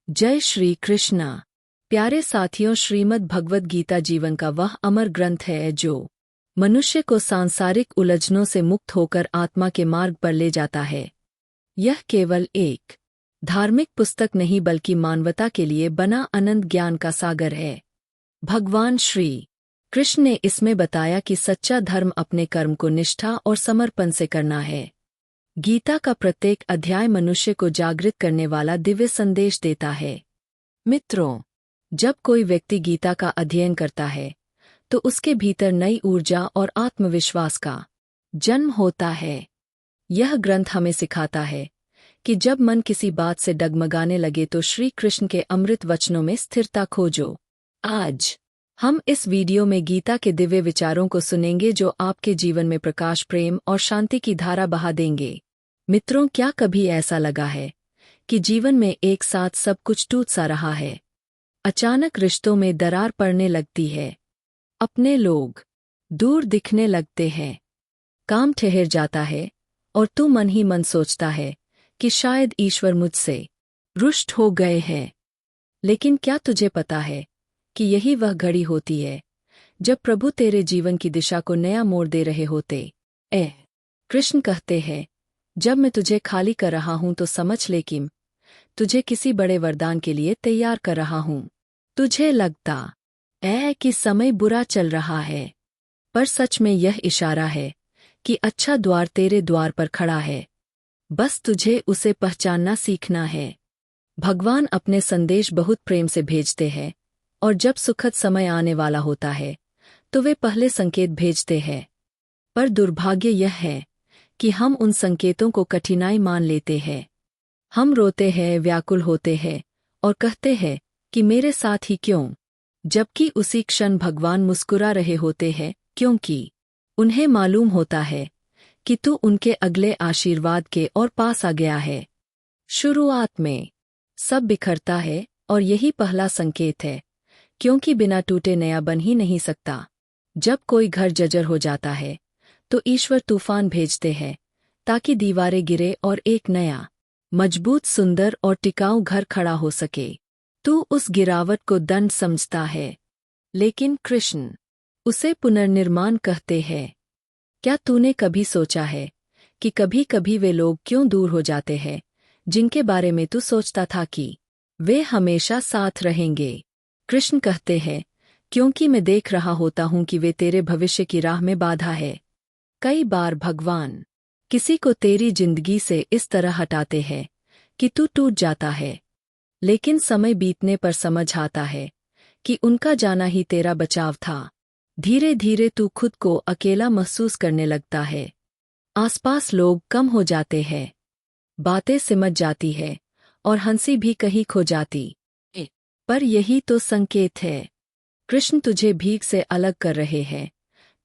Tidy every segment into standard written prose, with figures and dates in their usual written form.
जय श्री कृष्णा। प्यारे साथियों, श्रीमद् भगवद गीता जीवन का वह अमर ग्रंथ है जो मनुष्य को सांसारिक उलझनों से मुक्त होकर आत्मा के मार्ग पर ले जाता है। यह केवल एक धार्मिक पुस्तक नहीं बल्कि मानवता के लिए बना अनंत ज्ञान का सागर है। भगवान श्री कृष्ण ने इसमें बताया कि सच्चा धर्म अपने कर्म को निष्ठा और समर्पण से करना है। गीता का प्रत्येक अध्याय मनुष्य को जागृत करने वाला दिव्य संदेश देता है। मित्रों, जब कोई व्यक्ति गीता का अध्ययन करता है तो उसके भीतर नई ऊर्जा और आत्मविश्वास का जन्म होता है। यह ग्रंथ हमें सिखाता है कि जब मन किसी बात से डगमगाने लगे तो श्री कृष्ण के अमृत वचनों में स्थिरता खोजो। आज हम इस वीडियो में गीता के दिव्य विचारों को सुनेंगे जो आपके जीवन में प्रकाश, प्रेम और शांति की धारा बहा देंगे। मित्रों, क्या कभी ऐसा लगा है कि जीवन में एक साथ सब कुछ टूट सा रहा है? अचानक रिश्तों में दरार पड़ने लगती है, अपने लोग दूर दिखने लगते हैं, काम ठहर जाता है और तू मन ही मन सोचता है कि शायद ईश्वर मुझसे रुष्ट हो गए हैं। लेकिन क्या तुझे पता है कि यही वह घड़ी होती है जब प्रभु तेरे जीवन की दिशा को नया मोड़ दे रहे होते? कृष्ण कहते हैं, जब मैं तुझे खाली कर रहा हूं तो समझ ले कि तुझे किसी बड़े वरदान के लिए तैयार कर रहा हूं। तुझे लगता है कि समय बुरा चल रहा है, पर सच में यह इशारा है कि अच्छा द्वार तेरे द्वार पर खड़ा है, बस तुझे उसे पहचानना सीखना है। भगवान अपने संदेश बहुत प्रेम से भेजते हैं और जब सुखद समय आने वाला होता है तो वे पहले संकेत भेजते हैं। पर दुर्भाग्य यह है कि हम उन संकेतों को कठिनाई मान लेते हैं। हम रोते हैं, व्याकुल होते हैं और कहते हैं कि मेरे साथ ही क्यों, जबकि उसी क्षण भगवान मुस्कुरा रहे होते हैं, क्योंकि उन्हें मालूम होता है कि तू उनके अगले आशीर्वाद के और पास आ गया है। शुरुआत में सब बिखरता है और यही पहला संकेत है, क्योंकि बिना टूटे नया बन ही नहीं सकता। जब कोई घर जर्जर हो जाता है तो ईश्वर तूफान भेजते हैं ताकि दीवारें गिरे और एक नया, मजबूत, सुंदर और टिकाऊ घर खड़ा हो सके। तू उस गिरावट को दंड समझता है, लेकिन कृष्ण उसे पुनर्निर्माण कहते हैं। क्या तूने कभी सोचा है कि कभी कभी वे लोग क्यों दूर हो जाते हैं जिनके बारे में तू सोचता था कि वे हमेशा साथ रहेंगे? कृष्ण कहते हैं, क्योंकि मैं देख रहा होता हूं कि वे तेरे भविष्य की राह में बाधा है। कई बार भगवान किसी को तेरी जिंदगी से इस तरह हटाते हैं कि तू टूट जाता है, लेकिन समय बीतने पर समझ आता है कि उनका जाना ही तेरा बचाव था। धीरे धीरे तू खुद को अकेला महसूस करने लगता है, आसपास लोग कम हो जाते हैं, बातें सिमट जाती है और हंसी भी कहीं खो जाती। पर यही तो संकेत है। कृष्ण तुझे भीख से अलग कर रहे हैं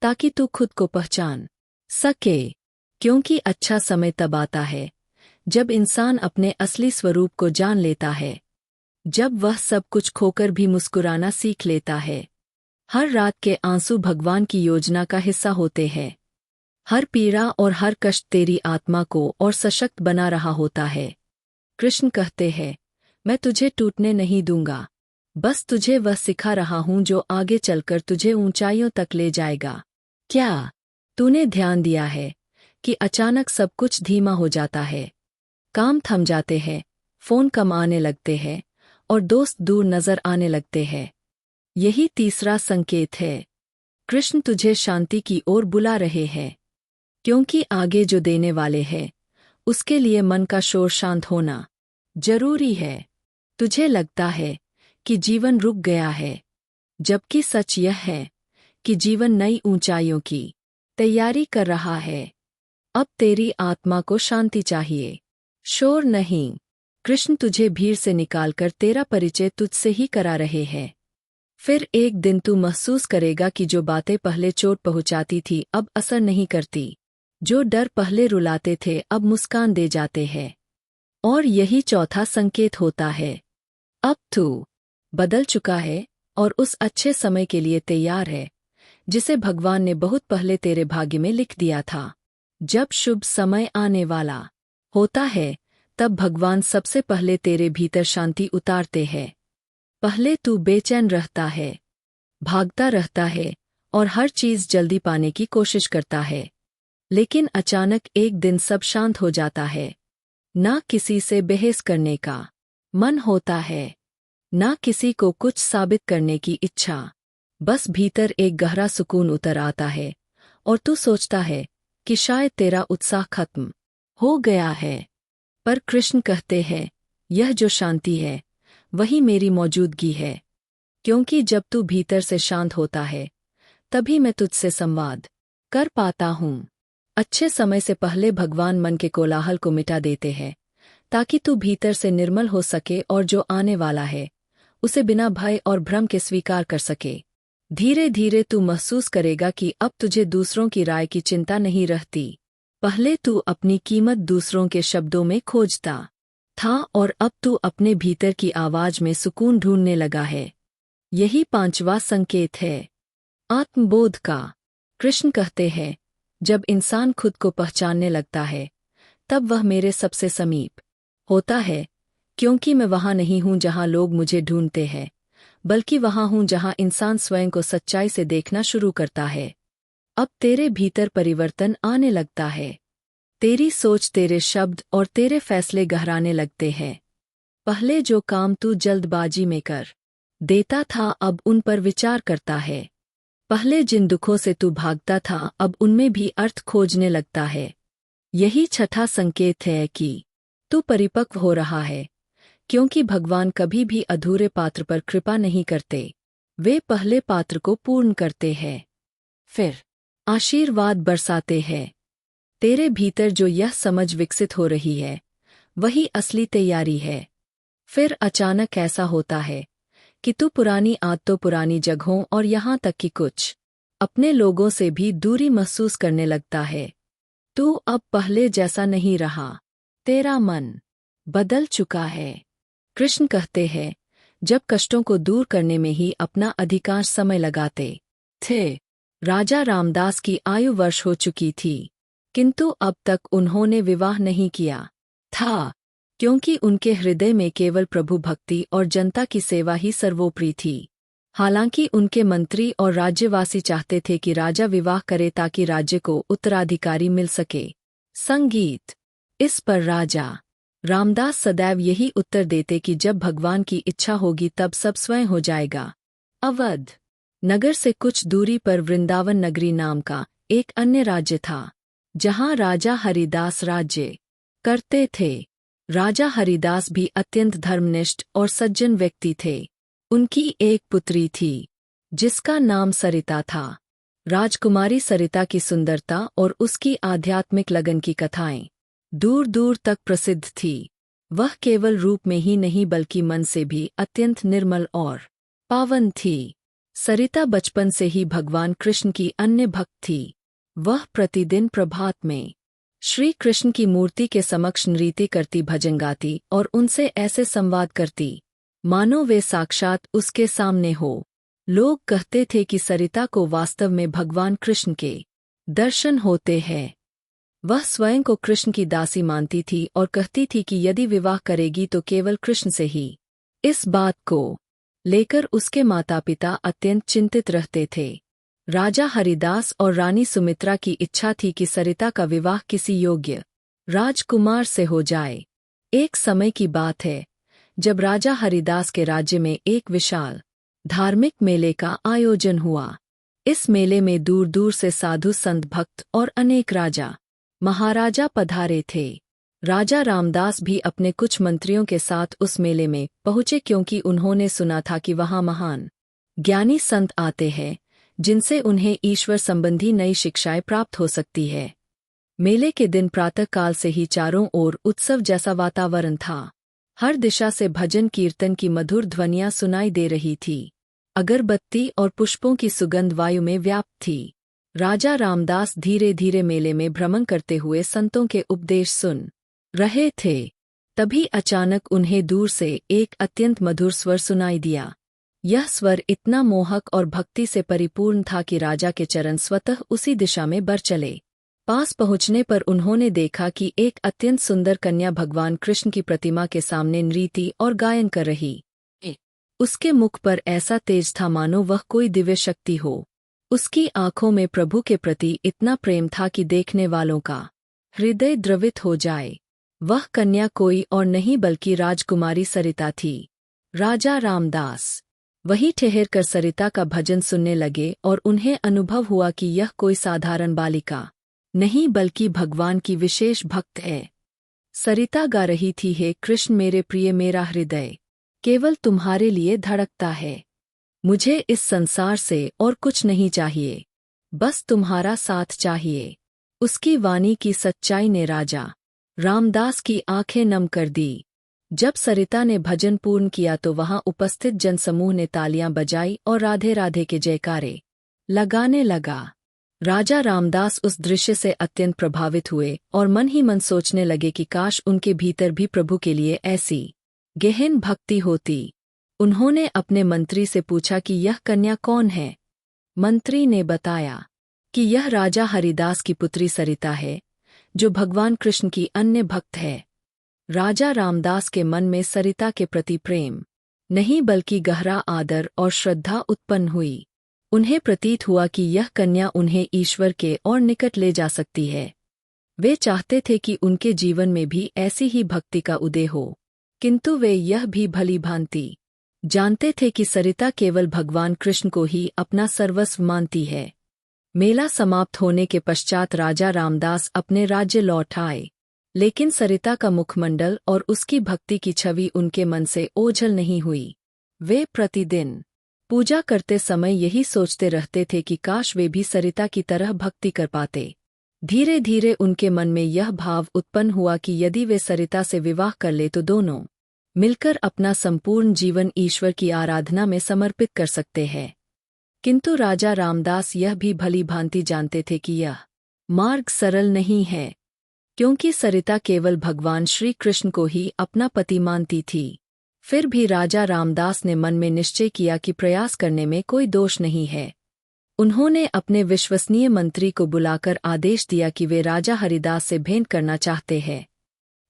ताकि तू खुद को पहचान सके, क्योंकि अच्छा समय तब आता है जब इंसान अपने असली स्वरूप को जान लेता है, जब वह सब कुछ खोकर भी मुस्कुराना सीख लेता है। हर रात के आंसू भगवान की योजना का हिस्सा होते हैं। हर पीड़ा और हर कष्ट तेरी आत्मा को और सशक्त बना रहा होता है। कृष्ण कहते हैं, मैं तुझे टूटने नहीं दूंगा, बस तुझे वह सिखा रहा हूं जो आगे चलकर तुझे ऊंचाइयों तक ले जाएगा। क्या तूने ध्यान दिया है कि अचानक सब कुछ धीमा हो जाता है? काम थम जाते हैं, फोन कम आने लगते हैं और दोस्त दूर नजर आने लगते हैं। यही तीसरा संकेत है। कृष्ण तुझे शांति की ओर बुला रहे हैं, क्योंकि आगे जो देने वाले हैं उसके लिए मन का शोर शांत होना जरूरी है। तुझे लगता है कि जीवन रुक गया है, जबकि सच यह है कि जीवन नई ऊंचाइयों की तैयारी कर रहा है। अब तेरी आत्मा को शांति चाहिए, शोर नहीं। कृष्ण तुझे भीड़ से निकालकर तेरा परिचय तुझसे ही करा रहे हैं। फिर एक दिन तू महसूस करेगा कि जो बातें पहले चोट पहुंचाती थी अब असर नहीं करती, जो डर पहले रुलाते थे अब मुस्कान दे जाते हैं। और यही चौथा संकेत होता है। अब तू बदल चुका है और उस अच्छे समय के लिए तैयार है जिसे भगवान ने बहुत पहले तेरे भाग्य में लिख दिया था। जब शुभ समय आने वाला होता है तब भगवान सबसे पहले तेरे भीतर शांति उतारते हैं। पहले तू बेचैन रहता है, भागता रहता है और हर चीज जल्दी पाने की कोशिश करता है। लेकिन अचानक एक दिन सब शांत हो जाता है। ना किसी से बहस करने का मन होता है, ना किसी को कुछ साबित करने की इच्छा। बस भीतर एक गहरा सुकून उतर आता है और तू सोचता है कि शायद तेरा उत्साह खत्म हो गया है। पर कृष्ण कहते हैं, यह जो शांति है वही मेरी मौजूदगी है, क्योंकि जब तू भीतर से शांत होता है तभी मैं तुझसे संवाद कर पाता हूँ। अच्छे समय से पहले भगवान मन के कोलाहल को मिटा देते हैं ताकि तू भीतर से निर्मल हो सके और जो आने वाला है उसे बिना भय और भ्रम के स्वीकार कर सके। धीरे धीरे तू महसूस करेगा कि अब तुझे दूसरों की राय की चिंता नहीं रहती। पहले तू अपनी कीमत दूसरों के शब्दों में खोजता था और अब तू अपने भीतर की आवाज में सुकून ढूंढने लगा है। यही पांचवा संकेत है आत्मबोध का। कृष्ण कहते हैं, जब इंसान खुद को पहचानने लगता है तब वह मेरे सबसे समीप होता है, क्योंकि मैं वहां नहीं हूं जहां लोग मुझे ढूंढते हैं, बल्कि वहां हूं जहां इंसान स्वयं को सच्चाई से देखना शुरू करता है। अब तेरे भीतर परिवर्तन आने लगता है। तेरी सोच, तेरे शब्द और तेरे फैसले गहराने लगते हैं। पहले जो काम तू जल्दबाजी में कर देता था अब उन पर विचार करता है। पहले जिन दुखों से तू भागता था अब उनमें भी अर्थ खोजने लगता है। यही छठा संकेत है कि तू परिपक्व हो रहा है, क्योंकि भगवान कभी भी अधूरे पात्र पर कृपा नहीं करते। वे पहले पात्र को पूर्ण करते हैं, फिर आशीर्वाद बरसाते हैं। तेरे भीतर जो यह समझ विकसित हो रही है वही असली तैयारी है। फिर अचानक ऐसा होता है कि तू पुरानी आदतों, पुरानी जगहों और यहाँ तक कि कुछ अपने लोगों से भी दूरी महसूस करने लगता है। तू अब पहले जैसा नहीं रहा, तेरा मन बदल चुका है। कृष्ण कहते हैं, जब कष्टों को दूर करने में ही अपना अधिकांश समय लगाते थे। राजा रामदास की आयु वर्ष हो चुकी थी, किंतु अब तक उन्होंने विवाह नहीं किया था, क्योंकि उनके हृदय में केवल प्रभु भक्ति और जनता की सेवा ही सर्वोपरि थी। हालांकि उनके मंत्री और राज्यवासी चाहते थे कि राजा विवाह करे ताकि राज्य को उत्तराधिकारी मिल सके। संगीत। इस पर राजा रामदास सदैव यही उत्तर देते कि जब भगवान की इच्छा होगी तब सब स्वयं हो जाएगा। अवध नगर से कुछ दूरी पर वृंदावन नगरी नाम का एक अन्य राज्य था, जहां राजा हरिदास राज्य करते थे। राजा हरिदास भी अत्यंत धर्मनिष्ठ और सज्जन व्यक्ति थे। उनकी एक पुत्री थी जिसका नाम सरिता था। राजकुमारी सरिता की सुंदरता और उसकी आध्यात्मिक लगन की कथाएं दूर दूर तक प्रसिद्ध थी। वह केवल रूप में ही नहीं बल्कि मन से भी अत्यंत निर्मल और पावन थी। सरिता बचपन से ही भगवान कृष्ण की अन्य भक्त थी। वह प्रतिदिन प्रभात में श्री कृष्ण की मूर्ति के समक्ष नृत्य करती, भजन गाती और उनसे ऐसे संवाद करती मानो वे साक्षात उसके सामने हो। लोग कहते थे कि सरिता को वास्तव में भगवान कृष्ण के दर्शन होते हैं। वह स्वयं को कृष्ण की दासी मानती थी और कहती थी कि यदि विवाह करेगी तो केवल कृष्ण से ही। इस बात को लेकर उसके माता पिता अत्यंत चिंतित रहते थे। राजा हरिदास और रानी सुमित्रा की इच्छा थी कि सरिता का विवाह किसी योग्य राजकुमार से हो जाए। एक समय की बात है जब राजा हरिदास के राज्य में एक विशाल धार्मिक मेले का आयोजन हुआ। इस मेले में दूर दूर से साधु, संत, भक्त और अनेक राजा महाराजा पधारे थे। राजा रामदास भी अपने कुछ मंत्रियों के साथ उस मेले में पहुंचे, क्योंकि उन्होंने सुना था कि वहां महान ज्ञानी संत आते हैं जिनसे उन्हें ईश्वर संबंधी नई शिक्षाएं प्राप्त हो सकती है। मेले के दिन प्रातःकाल से ही चारों ओर उत्सव जैसा वातावरण था। हर दिशा से भजन कीर्तन की मधुर ध्वनियां सुनाई दे रही थी। अगरबत्ती और पुष्पों की सुगंध वायु में व्याप्त थी। राजा रामदास धीरे धीरे मेले में भ्रमण करते हुए संतों के उपदेश सुन रहे थे। तभी अचानक उन्हें दूर से एक अत्यंत मधुर स्वर सुनाई दिया। यह स्वर इतना मोहक और भक्ति से परिपूर्ण था कि राजा के चरण स्वतः उसी दिशा में बढ़ चले। पास पहुंचने पर उन्होंने देखा कि एक अत्यंत सुंदर कन्या भगवान कृष्ण की प्रतिमा के सामने नृत्य और गायन कर रही। उसके मुख पर ऐसा तेज था मानो वह कोई दिव्य शक्ति हो। उसकी आंखों में प्रभु के प्रति इतना प्रेम था कि देखने वालों का हृदय द्रवित हो जाए। वह कन्या कोई और नहीं बल्कि राजकुमारी सरिता थी। राजा रामदास वहीं ठहरकर सरिता का भजन सुनने लगे और उन्हें अनुभव हुआ कि यह कोई साधारण बालिका नहीं बल्कि भगवान की विशेष भक्त है। सरिता गा रही थी, हे कृष्ण मेरे प्रिय, मेरा हृदय केवल तुम्हारे लिए धड़कता है। मुझे इस संसार से और कुछ नहीं चाहिए, बस तुम्हारा साथ चाहिए। उसकी वाणी की सच्चाई ने राजा रामदास की आंखें नम कर दी। जब सरिता ने भजन पूर्ण किया तो वहां उपस्थित जनसमूह ने तालियां बजाई और राधे राधे के जयकारे लगाने लगा। राजा रामदास उस दृश्य से अत्यंत प्रभावित हुए और मन ही मन सोचने लगे कि काश उनके भीतर भी प्रभु के लिए ऐसी गहन भक्ति होती। उन्होंने अपने मंत्री से पूछा कि यह कन्या कौन है। मंत्री ने बताया कि यह राजा हरिदास की पुत्री सरिता है, जो भगवान कृष्ण की अन्य भक्त है। राजा रामदास के मन में सरिता के प्रति प्रेम नहीं बल्कि गहरा आदर और श्रद्धा उत्पन्न हुई। उन्हें प्रतीत हुआ कि यह कन्या उन्हें ईश्वर के और निकट ले जा सकती है। वे चाहते थे कि उनके जीवन में भी ऐसी ही भक्ति का उदय हो, किंतु वे यह भी भली भांति जानते थे कि सरिता केवल भगवान कृष्ण को ही अपना सर्वस्व मानती है। मेला समाप्त होने के पश्चात राजा रामदास अपने राज्य लौट आए, लेकिन सरिता का मुखमंडल और उसकी भक्ति की छवि उनके मन से ओझल नहीं हुई। वे प्रतिदिन पूजा करते समय यही सोचते रहते थे कि काश वे भी सरिता की तरह भक्ति कर पाते। धीरे धीरे उनके मन में यह भाव उत्पन्न हुआ कि यदि वे सरिता से विवाह कर ले तो दोनों मिलकर अपना संपूर्ण जीवन ईश्वर की आराधना में समर्पित कर सकते हैं। किंतु राजा रामदास यह भी भली भांति जानते थे कि यह मार्ग सरल नहीं है, क्योंकि सरिता केवल भगवान श्री कृष्ण को ही अपना पति मानती थी। फिर भी राजा रामदास ने मन में निश्चय किया कि प्रयास करने में कोई दोष नहीं है। उन्होंने अपने विश्वसनीय मंत्री को बुलाकर आदेश दिया कि वे राजा हरिदास से भेंट करना चाहते हैं।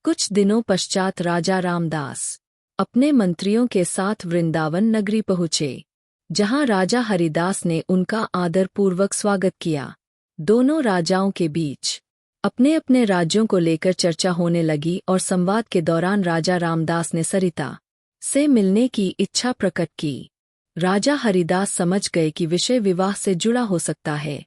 कुछ दिनों पश्चात राजा रामदास अपने मंत्रियों के साथ वृंदावन नगरी पहुँचे, जहां राजा हरिदास ने उनका आदरपूर्वक स्वागत किया। दोनों राजाओं के बीच अपने अपने राज्यों को लेकर चर्चा होने लगी और संवाद के दौरान राजा रामदास ने सरिता से मिलने की इच्छा प्रकट की। राजा हरिदास समझ गए कि विषय विवाह से जुड़ा हो सकता है।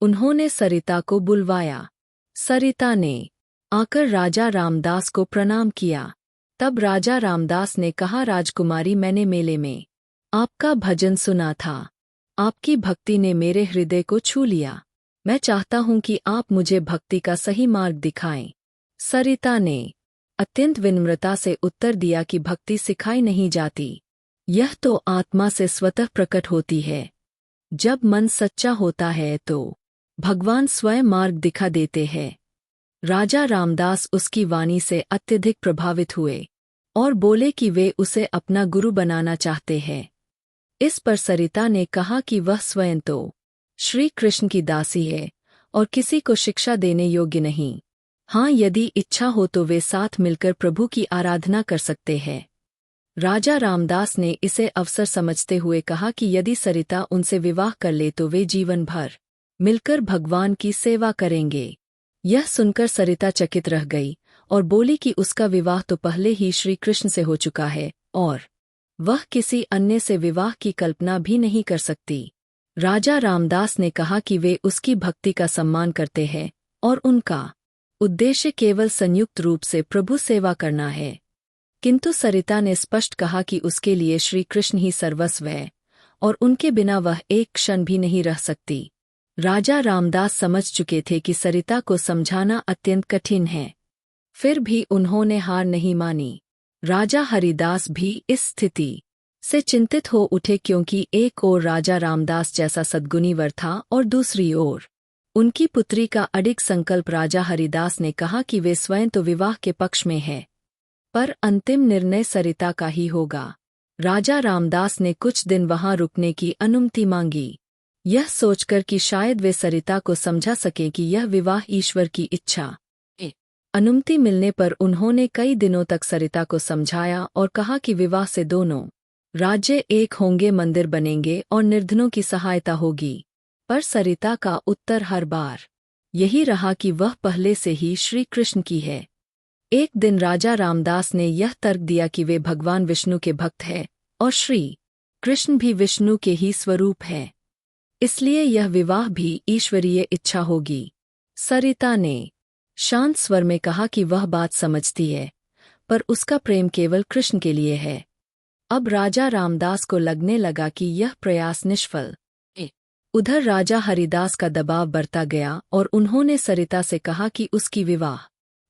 उन्होंने सरिता को बुलवाया। सरिता ने आकर राजा रामदास को प्रणाम किया। तब राजा रामदास ने कहा, राजकुमारी, मैंने मेले में आपका भजन सुना था। आपकी भक्ति ने मेरे हृदय को छू लिया। मैं चाहता हूं कि आप मुझे भक्ति का सही मार्ग दिखाएं। सरिता ने अत्यंत विनम्रता से उत्तर दिया कि भक्ति सिखाई नहीं जाती, यह तो आत्मा से स्वतः प्रकट होती है। जब मन सच्चा होता है तो भगवान स्वयं मार्ग दिखा देते हैं। राजा रामदास उसकी वाणी से अत्यधिक प्रभावित हुए और बोले कि वे उसे अपना गुरु बनाना चाहते हैं। इस पर सरिता ने कहा कि वह स्वयं तो श्री कृष्ण की दासी है और किसी को शिक्षा देने योग्य नहीं। हाँ, यदि इच्छा हो तो वे साथ मिलकर प्रभु की आराधना कर सकते हैं। राजा रामदास ने इसे अवसर समझते हुए कहा कि यदि सरिता उनसे विवाह कर ले तो वे जीवन भर मिलकर भगवान की सेवा करेंगे। यह सुनकर सरिता चकित रह गई और बोली कि उसका विवाह तो पहले ही श्री कृष्ण से हो चुका है और वह किसी अन्य से विवाह की कल्पना भी नहीं कर सकती। राजा रामदास ने कहा कि वे उसकी भक्ति का सम्मान करते हैं और उनका उद्देश्य केवल संयुक्त रूप से प्रभु सेवा करना है। किंतु सरिता ने स्पष्ट कहा कि उसके लिए श्री कृष्ण ही सर्वस्व है और उनके बिना वह एक क्षण भी नहीं रह सकती। राजा रामदास समझ चुके थे कि सरिता को समझाना अत्यंत कठिन है, फिर भी उन्होंने हार नहीं मानी। राजा हरिदास भी इस स्थिति से चिंतित हो उठे, क्योंकि एक ओर राजा रामदास जैसा सद्गुणी वर था और दूसरी ओर उनकी पुत्री का अडिग संकल्प। राजा हरिदास ने कहा कि वे स्वयं तो विवाह के पक्ष में हैं, पर अंतिम निर्णय सरिता का ही होगा। राजा रामदास ने कुछ दिन वहां रुकने की अनुमति मांगी। यह सोचकर कि शायद वे सरिता को समझा सके कि यह विवाह ईश्वर की इच्छा है। अनुमति मिलने पर उन्होंने कई दिनों तक सरिता को समझाया और कहा कि विवाह से दोनों राज्य एक होंगे, मंदिर बनेंगे और निर्धनों की सहायता होगी। पर सरिता का उत्तर हर बार यही रहा कि वह पहले से ही श्री कृष्ण की है। एक दिन राजा रामदास ने यह तर्क दिया कि वे भगवान विष्णु के भक्त हैं और श्री कृष्ण भी विष्णु के ही स्वरूप हैं, इसलिए यह विवाह भी ईश्वरीय इच्छा होगी। सरिता ने शांत स्वर में कहा कि वह बात समझती है, पर उसका प्रेम केवल कृष्ण के लिए है। अब राजा रामदास को लगने लगा कि यह प्रयास निष्फल है। उधर राजा हरिदास का दबाव बढ़ता गया और उन्होंने सरिता से कहा कि उसकी विवाह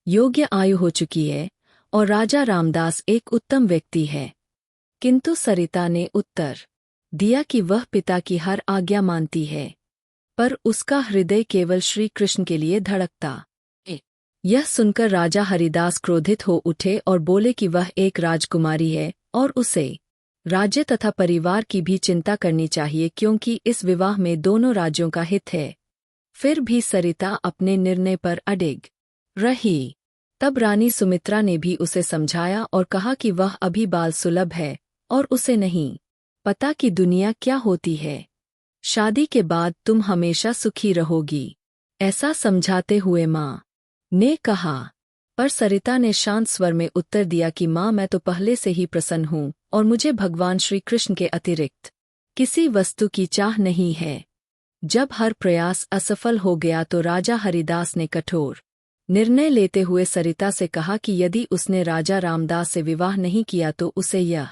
योग्य आयु हो चुकी है और राजा रामदास एक उत्तम व्यक्ति है। किंतु सरिता ने उत्तर दिया कि वह पिता की हर आज्ञा मानती है, पर उसका हृदय केवल श्री कृष्ण के लिए धड़कता है। यह सुनकर राजा हरिदास क्रोधित हो उठे और बोले कि वह एक राजकुमारी है और उसे राज्य तथा परिवार की भी चिंता करनी चाहिए, क्योंकि इस विवाह में दोनों राज्यों का हित है। फिर भी सरिता अपने निर्णय पर अडिग रही। तब रानी सुमित्रा ने भी उसे समझाया और कहा कि वह अभी बाल सुलभ है और उसे नहीं पता कि दुनिया क्या होती है। शादी के बाद तुम हमेशा सुखी रहोगी, ऐसा समझाते हुए माँ ने कहा। पर सरिता ने शांत स्वर में उत्तर दिया कि माँ, मैं तो पहले से ही प्रसन्न हूँ और मुझे भगवान श्री कृष्ण के अतिरिक्त किसी वस्तु की चाह नहीं है। जब हर प्रयास असफल हो गया तो राजा हरिदास ने कठोर निर्णय लेते हुए सरिता से कहा कि यदि उसने राजा रामदास से विवाह नहीं किया तो उसे यह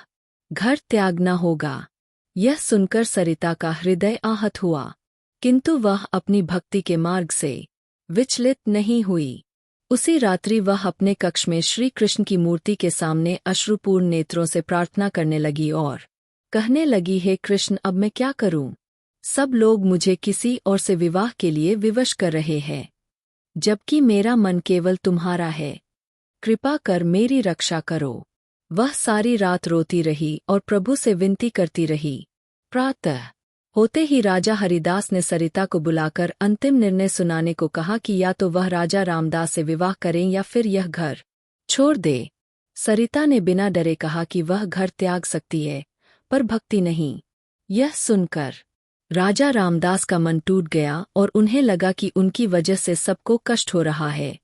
घर त्यागना होगा। यह सुनकर सरिता का हृदय आहत हुआ, किंतु वह अपनी भक्ति के मार्ग से विचलित नहीं हुई। उसी रात्रि वह अपने कक्ष में श्री कृष्ण की मूर्ति के सामने अश्रुपूर्ण नेत्रों से प्रार्थना करने लगी और कहने लगी, हे कृष्ण, अब मैं क्या करूं? सब लोग मुझे किसी और से विवाह के लिए विवश कर रहे हैं, जबकि मेरा मन केवल तुम्हारा है। कृपा कर मेरी रक्षा करो। वह सारी रात रोती रही और प्रभु से विनती करती रही। प्रातः होते ही राजा हरिदास ने सरिता को बुलाकर अंतिम निर्णय सुनाने को कहा कि या तो वह राजा रामदास से विवाह करें या फिर यह घर छोड़ दे। सरिता ने बिना डरे कहा कि वह घर त्याग सकती है, पर भक्ति नहीं। यह सुनकर राजा रामदास का मन टूट गया और उन्हें लगा कि उनकी वजह से सबको कष्ट हो रहा है।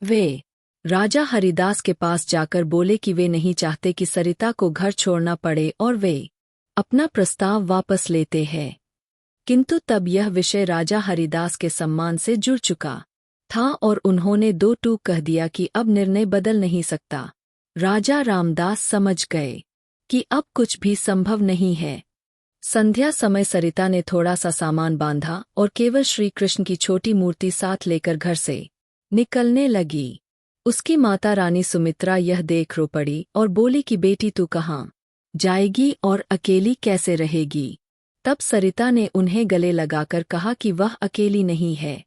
वे राजा हरिदास के पास जाकर बोले कि वे नहीं चाहते कि सरिता को घर छोड़ना पड़े और वे अपना प्रस्ताव वापस लेते हैं। किंतु तब यह विषय राजा हरिदास के सम्मान से जुड़ चुका था और उन्होंने दो टूक कह दिया कि अब निर्णय बदल नहीं सकता। राजा रामदास समझ गए कि अब कुछ भी संभव नहीं है। संध्या समय सरिता ने थोड़ा सा सामान बांधा और केवल श्री कृष्ण की छोटी मूर्ति साथ लेकर घर से निकलने लगी। उसकी माता रानी सुमित्रा यह देख रो पड़ी और बोली कि बेटी, तू कहाँ जाएगी और अकेली कैसे रहेगी? तब सरिता ने उन्हें गले लगाकर कहा कि वह अकेली नहीं है,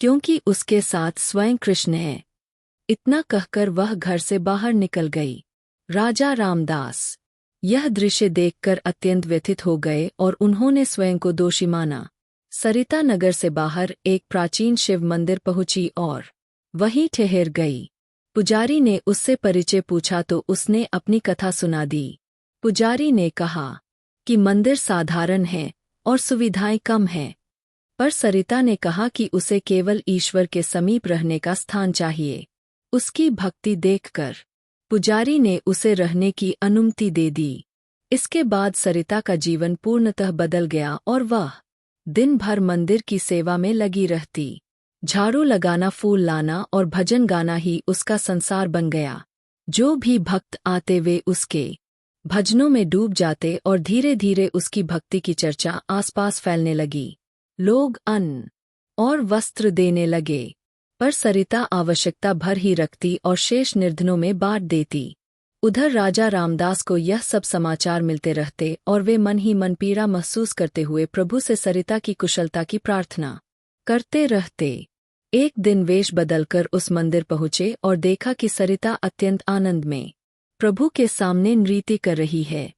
क्योंकि उसके साथ स्वयं कृष्ण है। इतना कहकर वह घर से बाहर निकल गई। राजा रामदास यह दृश्य देखकर अत्यंत व्यथित हो गए और उन्होंने स्वयं को दोषी माना। सरिता नगर से बाहर एक प्राचीन शिव मंदिर पहुंची और वहीं ठहर गई। पुजारी ने उससे परिचय पूछा तो उसने अपनी कथा सुना दी। पुजारी ने कहा कि मंदिर साधारण है और सुविधाएं कम हैं, पर सरिता ने कहा कि उसे केवल ईश्वर के समीप रहने का स्थान चाहिए। उसकी भक्ति देखकर पुजारी ने उसे रहने की अनुमति दे दी। इसके बाद सरिता का जीवन पूर्णतः बदल गया और वह दिन भर मंदिर की सेवा में लगी रहती। झाड़ू लगाना, फूल लाना और भजन गाना ही उसका संसार बन गया। जो भी भक्त आते वे उसके भजनों में डूब जाते और धीरे धीरे उसकी भक्ति की चर्चा आसपास फैलने लगी। लोग अन्न और वस्त्र देने लगे, पर सरिता आवश्यकता भर ही रखती और शेष निर्धनों में बांट देती। उधर राजा रामदास को यह सब समाचार मिलते रहते और वे मन ही मन पीड़ा महसूस करते हुए प्रभु से सरिता की कुशलता की प्रार्थना करते रहते। एक दिन वेश बदलकर उस मंदिर पहुँचे और देखा कि सरिता अत्यंत आनंद में प्रभु के सामने नृत्य कर रही है।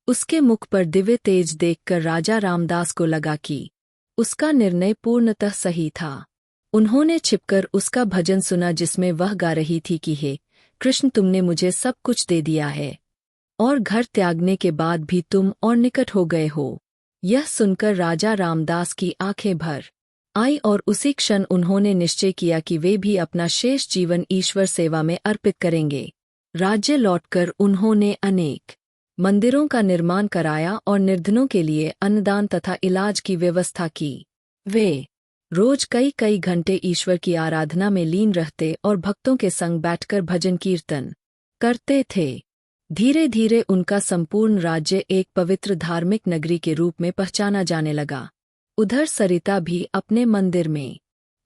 उसके मुख पर दिव्य तेज देखकर राजा रामदास को लगा कि उसका निर्णय पूर्णतः सही था। उन्होंने छिपकर उसका भजन सुना जिसमें वह गा रही थी कि हे कृष्ण, तुमने मुझे सब कुछ दे दिया है और घर त्यागने के बाद भी तुम और निकट हो गए हो। यह सुनकर राजा रामदास की आंखें भर आई और उसी क्षण उन्होंने निश्चय किया कि वे भी अपना शेष जीवन ईश्वर सेवा में अर्पित करेंगे। राज्य लौटकर उन्होंने अनेक मंदिरों का निर्माण कराया और निर्धनों के लिए अन्नदान तथा इलाज की व्यवस्था की। वे रोज कई कई घंटे ईश्वर की आराधना में लीन रहते और भक्तों के संग बैठकर भजन कीर्तन करते थे। धीरे धीरे उनका संपूर्ण राज्य एक पवित्र धार्मिक नगरी के रूप में पहचाना जाने लगा। उधर सरिता भी अपने मंदिर में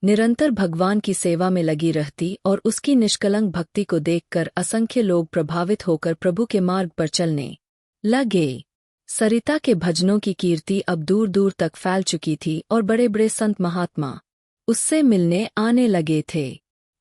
निरंतर भगवान की सेवा में लगी रहती और उसकी निष्कलंक भक्ति को देखकर असंख्य लोग प्रभावित होकर प्रभु के मार्ग पर चलने लगे। सरिता के भजनों की कीर्ति अब दूर दूर तक फैल चुकी थी और बड़े बड़े संत महात्मा उससे मिलने आने लगे थे।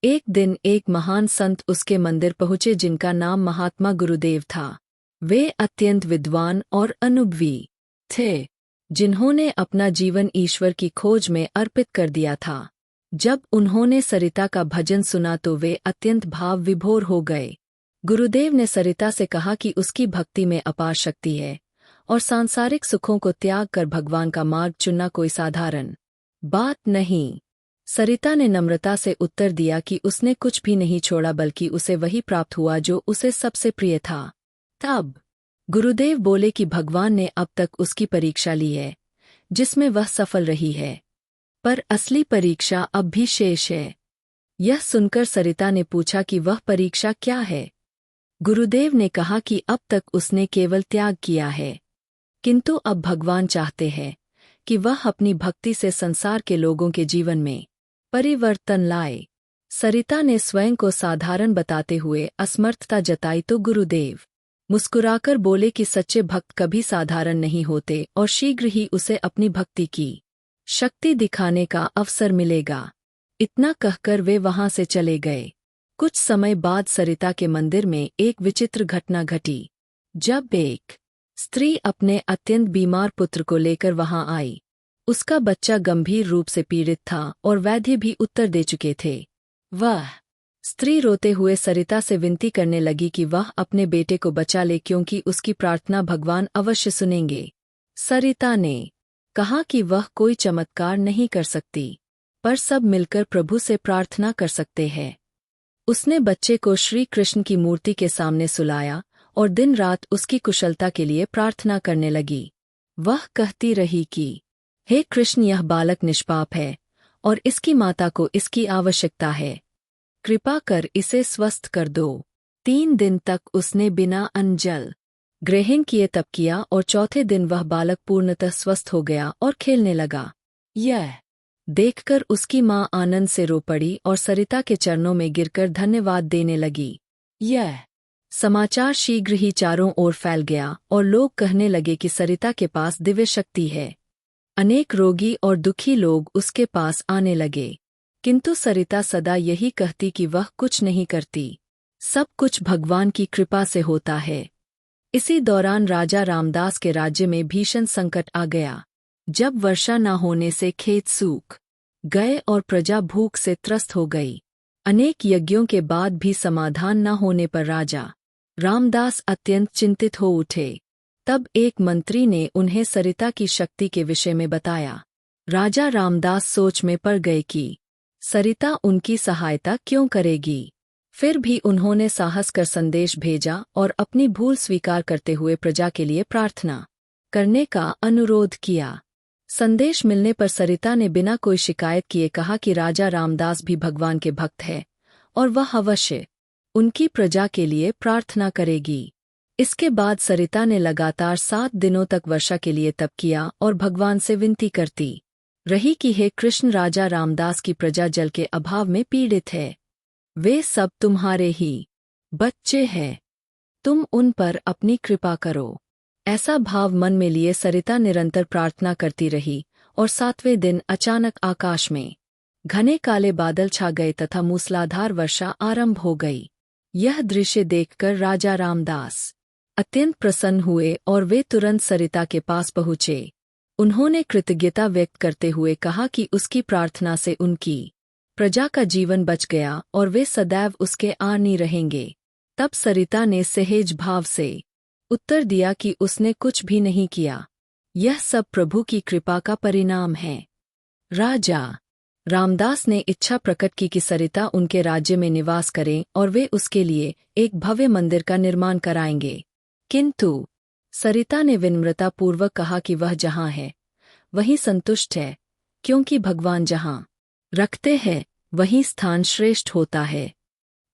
एक दिन एक महान संत उसके मंदिर पहुँचे जिनका नाम महात्मा गुरुदेव था। वे अत्यंत विद्वान और अनुभवी थे, जिन्होंने अपना जीवन ईश्वर की खोज में अर्पित कर दिया था। जब उन्होंने सरिता का भजन सुना तो वे अत्यंत भाव विभोर हो गए। गुरुदेव ने सरिता से कहा कि उसकी भक्ति में अपार शक्ति है और सांसारिक सुखों को त्याग कर भगवान का मार्ग चुनना कोई साधारण बात नहीं। सरिता ने नम्रता से उत्तर दिया कि उसने कुछ भी नहीं छोड़ा बल्कि उसे वही प्राप्त हुआ जो उसे सबसे प्रिय था। तब गुरुदेव बोले कि भगवान ने अब तक उसकी परीक्षा ली है जिसमें वह सफल रही है, पर असली परीक्षा अब भी शेष है। यह सुनकर सरिता ने पूछा कि वह परीक्षा क्या है। गुरुदेव ने कहा कि अब तक उसने केवल त्याग किया है, किंतु अब भगवान चाहते हैं कि वह अपनी भक्ति से संसार के लोगों के जीवन में परिवर्तन लाए। सरिता ने स्वयं को साधारण बताते हुए असमर्थता जताई तो गुरुदेव मुस्कुराकर बोले कि सच्चे भक्त कभी साधारण नहीं होते और शीघ्र ही उसे अपनी भक्ति की शक्ति दिखाने का अवसर मिलेगा। इतना कहकर वे वहां से चले गए। कुछ समय बाद सरिता के मंदिर में एक विचित्र घटना घटी। जब एक स्त्री अपने अत्यंत बीमार पुत्र को लेकर वहां आई, उसका बच्चा गंभीर रूप से पीड़ित था और वैद्य भी उत्तर दे चुके थे। वह स्त्री रोते हुए सरिता से विनती करने लगी कि वह अपने बेटे को बचा ले क्योंकि उसकी प्रार्थना भगवान अवश्य सुनेंगे। सरिता ने कहा कि वह कोई चमत्कार नहीं कर सकती, पर सब मिलकर प्रभु से प्रार्थना कर सकते हैं। उसने बच्चे को श्री कृष्ण की मूर्ति के सामने सुलाया और दिन रात उसकी कुशलता के लिए प्रार्थना करने लगी। वह कहती रही कि हे कृष्ण, यह बालक निष्पाप है और इसकी माता को इसकी आवश्यकता है, कृपा कर इसे स्वस्थ कर दो। 3 दिन तक उसने बिना अन्न जल ग्रहण किए तप किया और चौथे दिन वह बालक पूर्णतः स्वस्थ हो गया और खेलने लगा। यह देखकर उसकी माँ आनंद से रो पड़ी और सरिता के चरणों में गिरकर धन्यवाद देने लगी। यह समाचार शीघ्र ही चारों ओर फैल गया और लोग कहने लगे कि सरिता के पास दिव्य शक्ति है। अनेक रोगी और दुखी लोग उसके पास आने लगे, किंतु सरिता सदा यही कहती कि वह कुछ नहीं करती, सब कुछ भगवान की कृपा से होता है। इसी दौरान राजा रामदास के राज्य में भीषण संकट आ गया। जब वर्षा न होने से खेत सूख गए और प्रजा भूख से त्रस्त हो गई। अनेक यज्ञों के बाद भी समाधान न होने पर राजा रामदास अत्यंत चिंतित हो उठे। तब एक मंत्री ने उन्हें सरिता की शक्ति के विषय में बताया। राजा रामदास सोच में पड़ गए कि सरिता उनकी सहायता क्यों करेगी। फिर भी उन्होंने साहस कर संदेश भेजा और अपनी भूल स्वीकार करते हुए प्रजा के लिए प्रार्थना करने का अनुरोध किया। संदेश मिलने पर सरिता ने बिना कोई शिकायत किए कहा कि राजा रामदास भी भगवान के भक्त है और वह अवश्य उनकी प्रजा के लिए प्रार्थना करेगी। इसके बाद सरिता ने लगातार 7 दिनों तक वर्षा के लिए तप किया और भगवान से विनती करती रही कि हे कृष्ण, राजा रामदास की प्रजा जल के अभाव में पीड़ित है। वे सब तुम्हारे ही बच्चे हैं, तुम उन पर अपनी कृपा करो। ऐसा भाव मन में लिए सरिता निरंतर प्रार्थना करती रही और 7वें दिन अचानक आकाश में घने काले बादल छा गए तथा मूसलाधार वर्षा आरंभ हो गई। यह दृश्य देखकर राजा रामदास अत्यंत प्रसन्न हुए और वे तुरंत सरिता के पास पहुँचे। उन्होंने कृतज्ञता व्यक्त करते हुए कहा कि उसकी प्रार्थना से उनकी प्रजा का जीवन बच गया और वे सदैव उसके आनी रहेंगे। तब सरिता ने सहज भाव से उत्तर दिया कि उसने कुछ भी नहीं किया, यह सब प्रभु की कृपा का परिणाम है। राजा रामदास ने इच्छा प्रकट की कि सरिता उनके राज्य में निवास करें और वे उसके लिए एक भव्य मंदिर का निर्माण कराएंगे। किंतु सरिता ने विनम्रतापूर्वक कहा कि वह जहाँ है वहीं संतुष्ट है, क्योंकि भगवान जहाँ रखते हैं वहीं स्थान श्रेष्ठ होता है।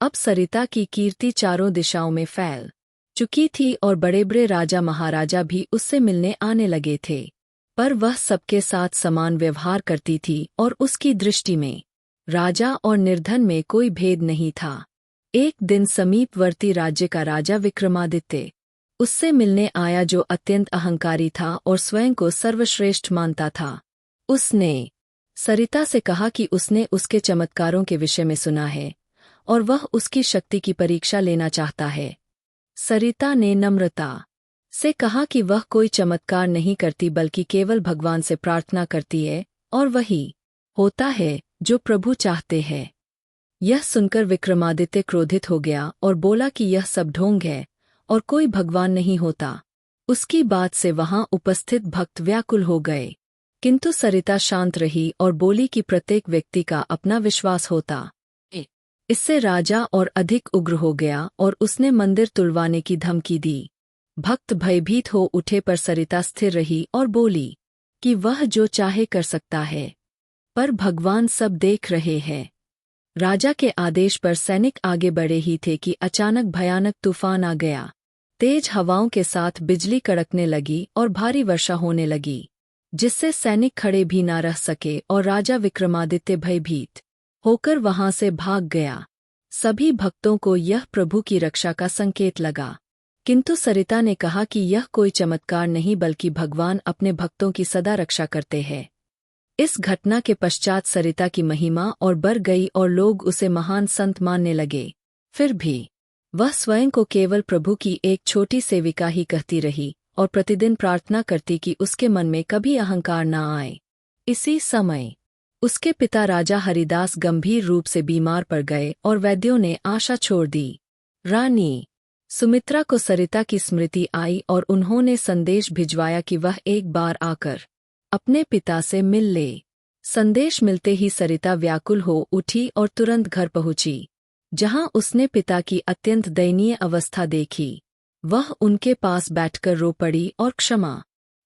अब सरिता की कीर्ति चारों दिशाओं में फैल चुकी थी और बड़े बड़े राजा महाराजा भी उससे मिलने आने लगे थे, पर वह सबके साथ समान व्यवहार करती थी और उसकी दृष्टि में राजा और निर्धन में कोई भेद नहीं था। एक दिन समीपवर्ती राज्य का राजा विक्रमादित्य उससे मिलने आया, जो अत्यंत अहंकारी था और स्वयं को सर्वश्रेष्ठ मानता था। उसने सरिता से कहा कि उसने उसके चमत्कारों के विषय में सुना है और वह उसकी शक्ति की परीक्षा लेना चाहता है। सरिता ने नम्रता से कहा कि वह कोई चमत्कार नहीं करती बल्कि केवल भगवान से प्रार्थना करती है और वही होता है जो प्रभु चाहते हैं। यह सुनकर विक्रमादित्य क्रोधित हो गया और बोला कि यह सब ढोंग है और कोई भगवान नहीं होता। उसकी बात से वहां उपस्थित भक्त व्याकुल हो गए, किंतु सरिता शांत रही और बोली कि प्रत्येक व्यक्ति का अपना विश्वास होता है। इससे राजा और अधिक उग्र हो गया और उसने मंदिर तुड़वाने की धमकी दी। भक्त भयभीत हो उठे, पर सरिता स्थिर रही और बोली कि वह जो चाहे कर सकता है, पर भगवान सब देख रहे हैं। राजा के आदेश पर सैनिक आगे बढ़े ही थे कि अचानक भयानक तूफान आ गया। तेज हवाओं के साथ बिजली कड़कने लगी और भारी वर्षा होने लगी, जिससे सैनिक खड़े भी न रह सके और राजा विक्रमादित्य भयभीत होकर वहां से भाग गया। सभी भक्तों को यह प्रभु की रक्षा का संकेत लगा, किंतु सरिता ने कहा कि यह कोई चमत्कार नहीं बल्कि भगवान अपने भक्तों की सदा रक्षा करते हैं। इस घटना के पश्चात सरिता की महिमा और बढ़ गई और लोग उसे महान संत मानने लगे। फिर भी वह स्वयं को केवल प्रभु की एक छोटी सेविका ही कहती रही और प्रतिदिन प्रार्थना करती कि उसके मन में कभी अहंकार न आए। इसी समय उसके पिता राजा हरिदास गंभीर रूप से बीमार पड़ गए और वैद्यों ने आशा छोड़ दी। रानी सुमित्रा को सरिता की स्मृति आई और उन्होंने संदेश भिजवाया कि वह एक बार आकर अपने पिता से मिल ले। संदेश मिलते ही सरिता व्याकुल हो उठी और तुरंत घर पहुंची, जहां उसने पिता की अत्यंत दयनीय अवस्था देखी। वह उनके पास बैठकर रो पड़ी और क्षमा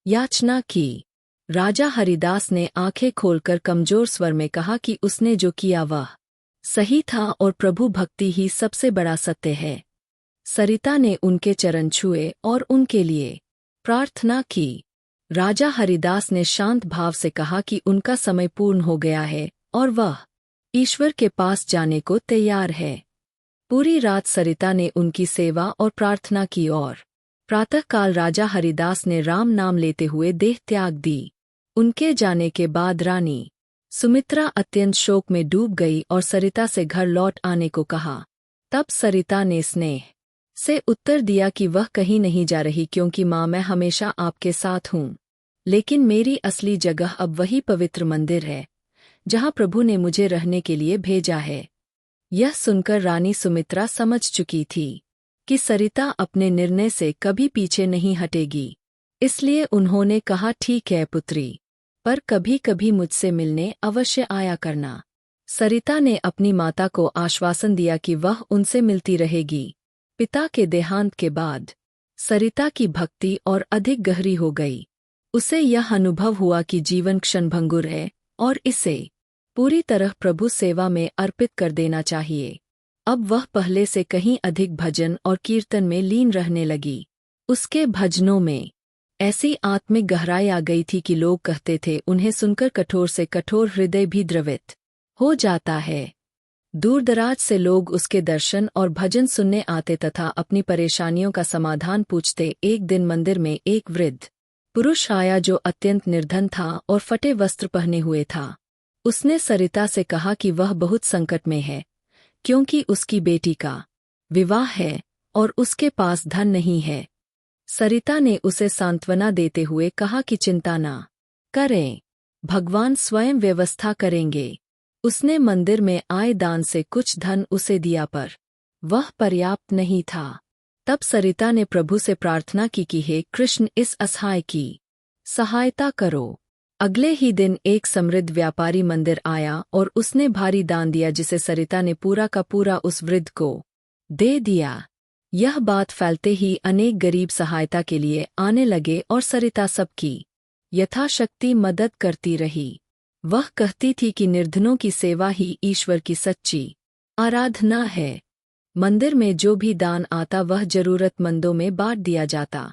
याचना की। राजा हरिदास ने आंखें खोलकर कमजोर स्वर में कहा कि उसने जो किया वह सही था और प्रभु भक्ति ही सबसे बड़ा सत्य है। सरिता ने उनके चरण छुए और उनके लिए प्रार्थना की। राजा हरिदास ने शांत भाव से कहा कि उनका समय पूर्ण हो गया है और वह ईश्वर के पास जाने को तैयार है। पूरी रात सरिता ने उनकी सेवा और प्रार्थना की और प्रातःकाल राजा हरिदास ने राम नाम लेते हुए देह त्याग दी। उनके जाने के बाद रानी सुमित्रा अत्यंत शोक में डूब गई और सरिता से घर लौट आने को कहा। तब सरिता ने स्नेह से उत्तर दिया कि वह कहीं नहीं जा रही, क्योंकि माँ मैं हमेशा आपके साथ हूँ, लेकिन मेरी असली जगह अब वही पवित्र मंदिर है जहाँ प्रभु ने मुझे रहने के लिए भेजा है। यह सुनकर रानी सुमित्रा समझ चुकी थी कि सरिता अपने निर्णय से कभी पीछे नहीं हटेगी, इसलिए उन्होंने कहा ठीक है पुत्री, पर कभी कभी मुझसे मिलने अवश्य आया करना। सरिता ने अपनी माता को आश्वासन दिया कि वह उनसे मिलती रहेगी। पिता के देहांत के बाद सरिता की भक्ति और अधिक गहरी हो गई। उसे यह अनुभव हुआ कि जीवन क्षणभंगुर है और इसे पूरी तरह प्रभु सेवा में अर्पित कर देना चाहिए। अब वह पहले से कहीं अधिक भजन और कीर्तन में लीन रहने लगी। उसके भजनों में ऐसी आत्मिक गहराई आ गई थी कि लोग कहते थे उन्हें सुनकर कठोर से कठोर हृदय भी द्रवित हो जाता है। दूर-दराज से लोग उसके दर्शन और भजन सुनने आते तथा अपनी परेशानियों का समाधान पूछते। एक दिन मंदिर में एक वृद्ध पुरुष आया जो अत्यंत निर्धन था और फटे वस्त्र पहने हुए था। उसने सरिता से कहा कि वह बहुत संकट में है, क्योंकि उसकी बेटी का विवाह है और उसके पास धन नहीं है। सरिता ने उसे सांत्वना देते हुए कहा कि चिंता न करें। भगवान स्वयं व्यवस्था करेंगे। उसने मंदिर में आए दान से कुछ धन उसे दिया पर वह पर्याप्त नहीं था। तब सरिता ने प्रभु से प्रार्थना की कि हे कृष्ण, इस असहाय की सहायता करो। अगले ही दिन एक समृद्ध व्यापारी मंदिर आया और उसने भारी दान दिया, जिसे सरिता ने पूरा का पूरा उस वृद्ध को दे दिया। यह बात फैलते ही अनेक गरीब सहायता के लिए आने लगे और सरिता सबकी यथाशक्ति मदद करती रही। वह कहती थी कि निर्धनों की सेवा ही ईश्वर की सच्ची आराधना है। मंदिर में जो भी दान आता वह जरूरतमंदों में बांट दिया जाता।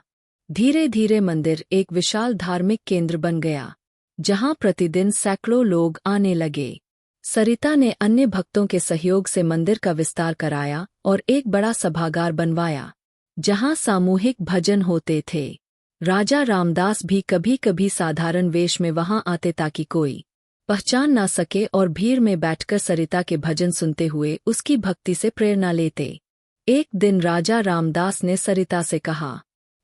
धीरे धीरे मंदिर एक विशाल धार्मिक केंद्र बन गया, जहां प्रतिदिन सैकड़ों लोग आने लगे। सरिता ने अन्य भक्तों के सहयोग से मंदिर का विस्तार कराया और एक बड़ा सभागार बनवाया, जहां सामूहिक भजन होते थे। राजा रामदास भी कभी कभी साधारण वेश में वहां आते ताकि कोई पहचान ना सके और भीड़ में बैठकर सरिता के भजन सुनते हुए उसकी भक्ति से प्रेरणा लेते। एक दिन राजा रामदास ने सरिता से कहा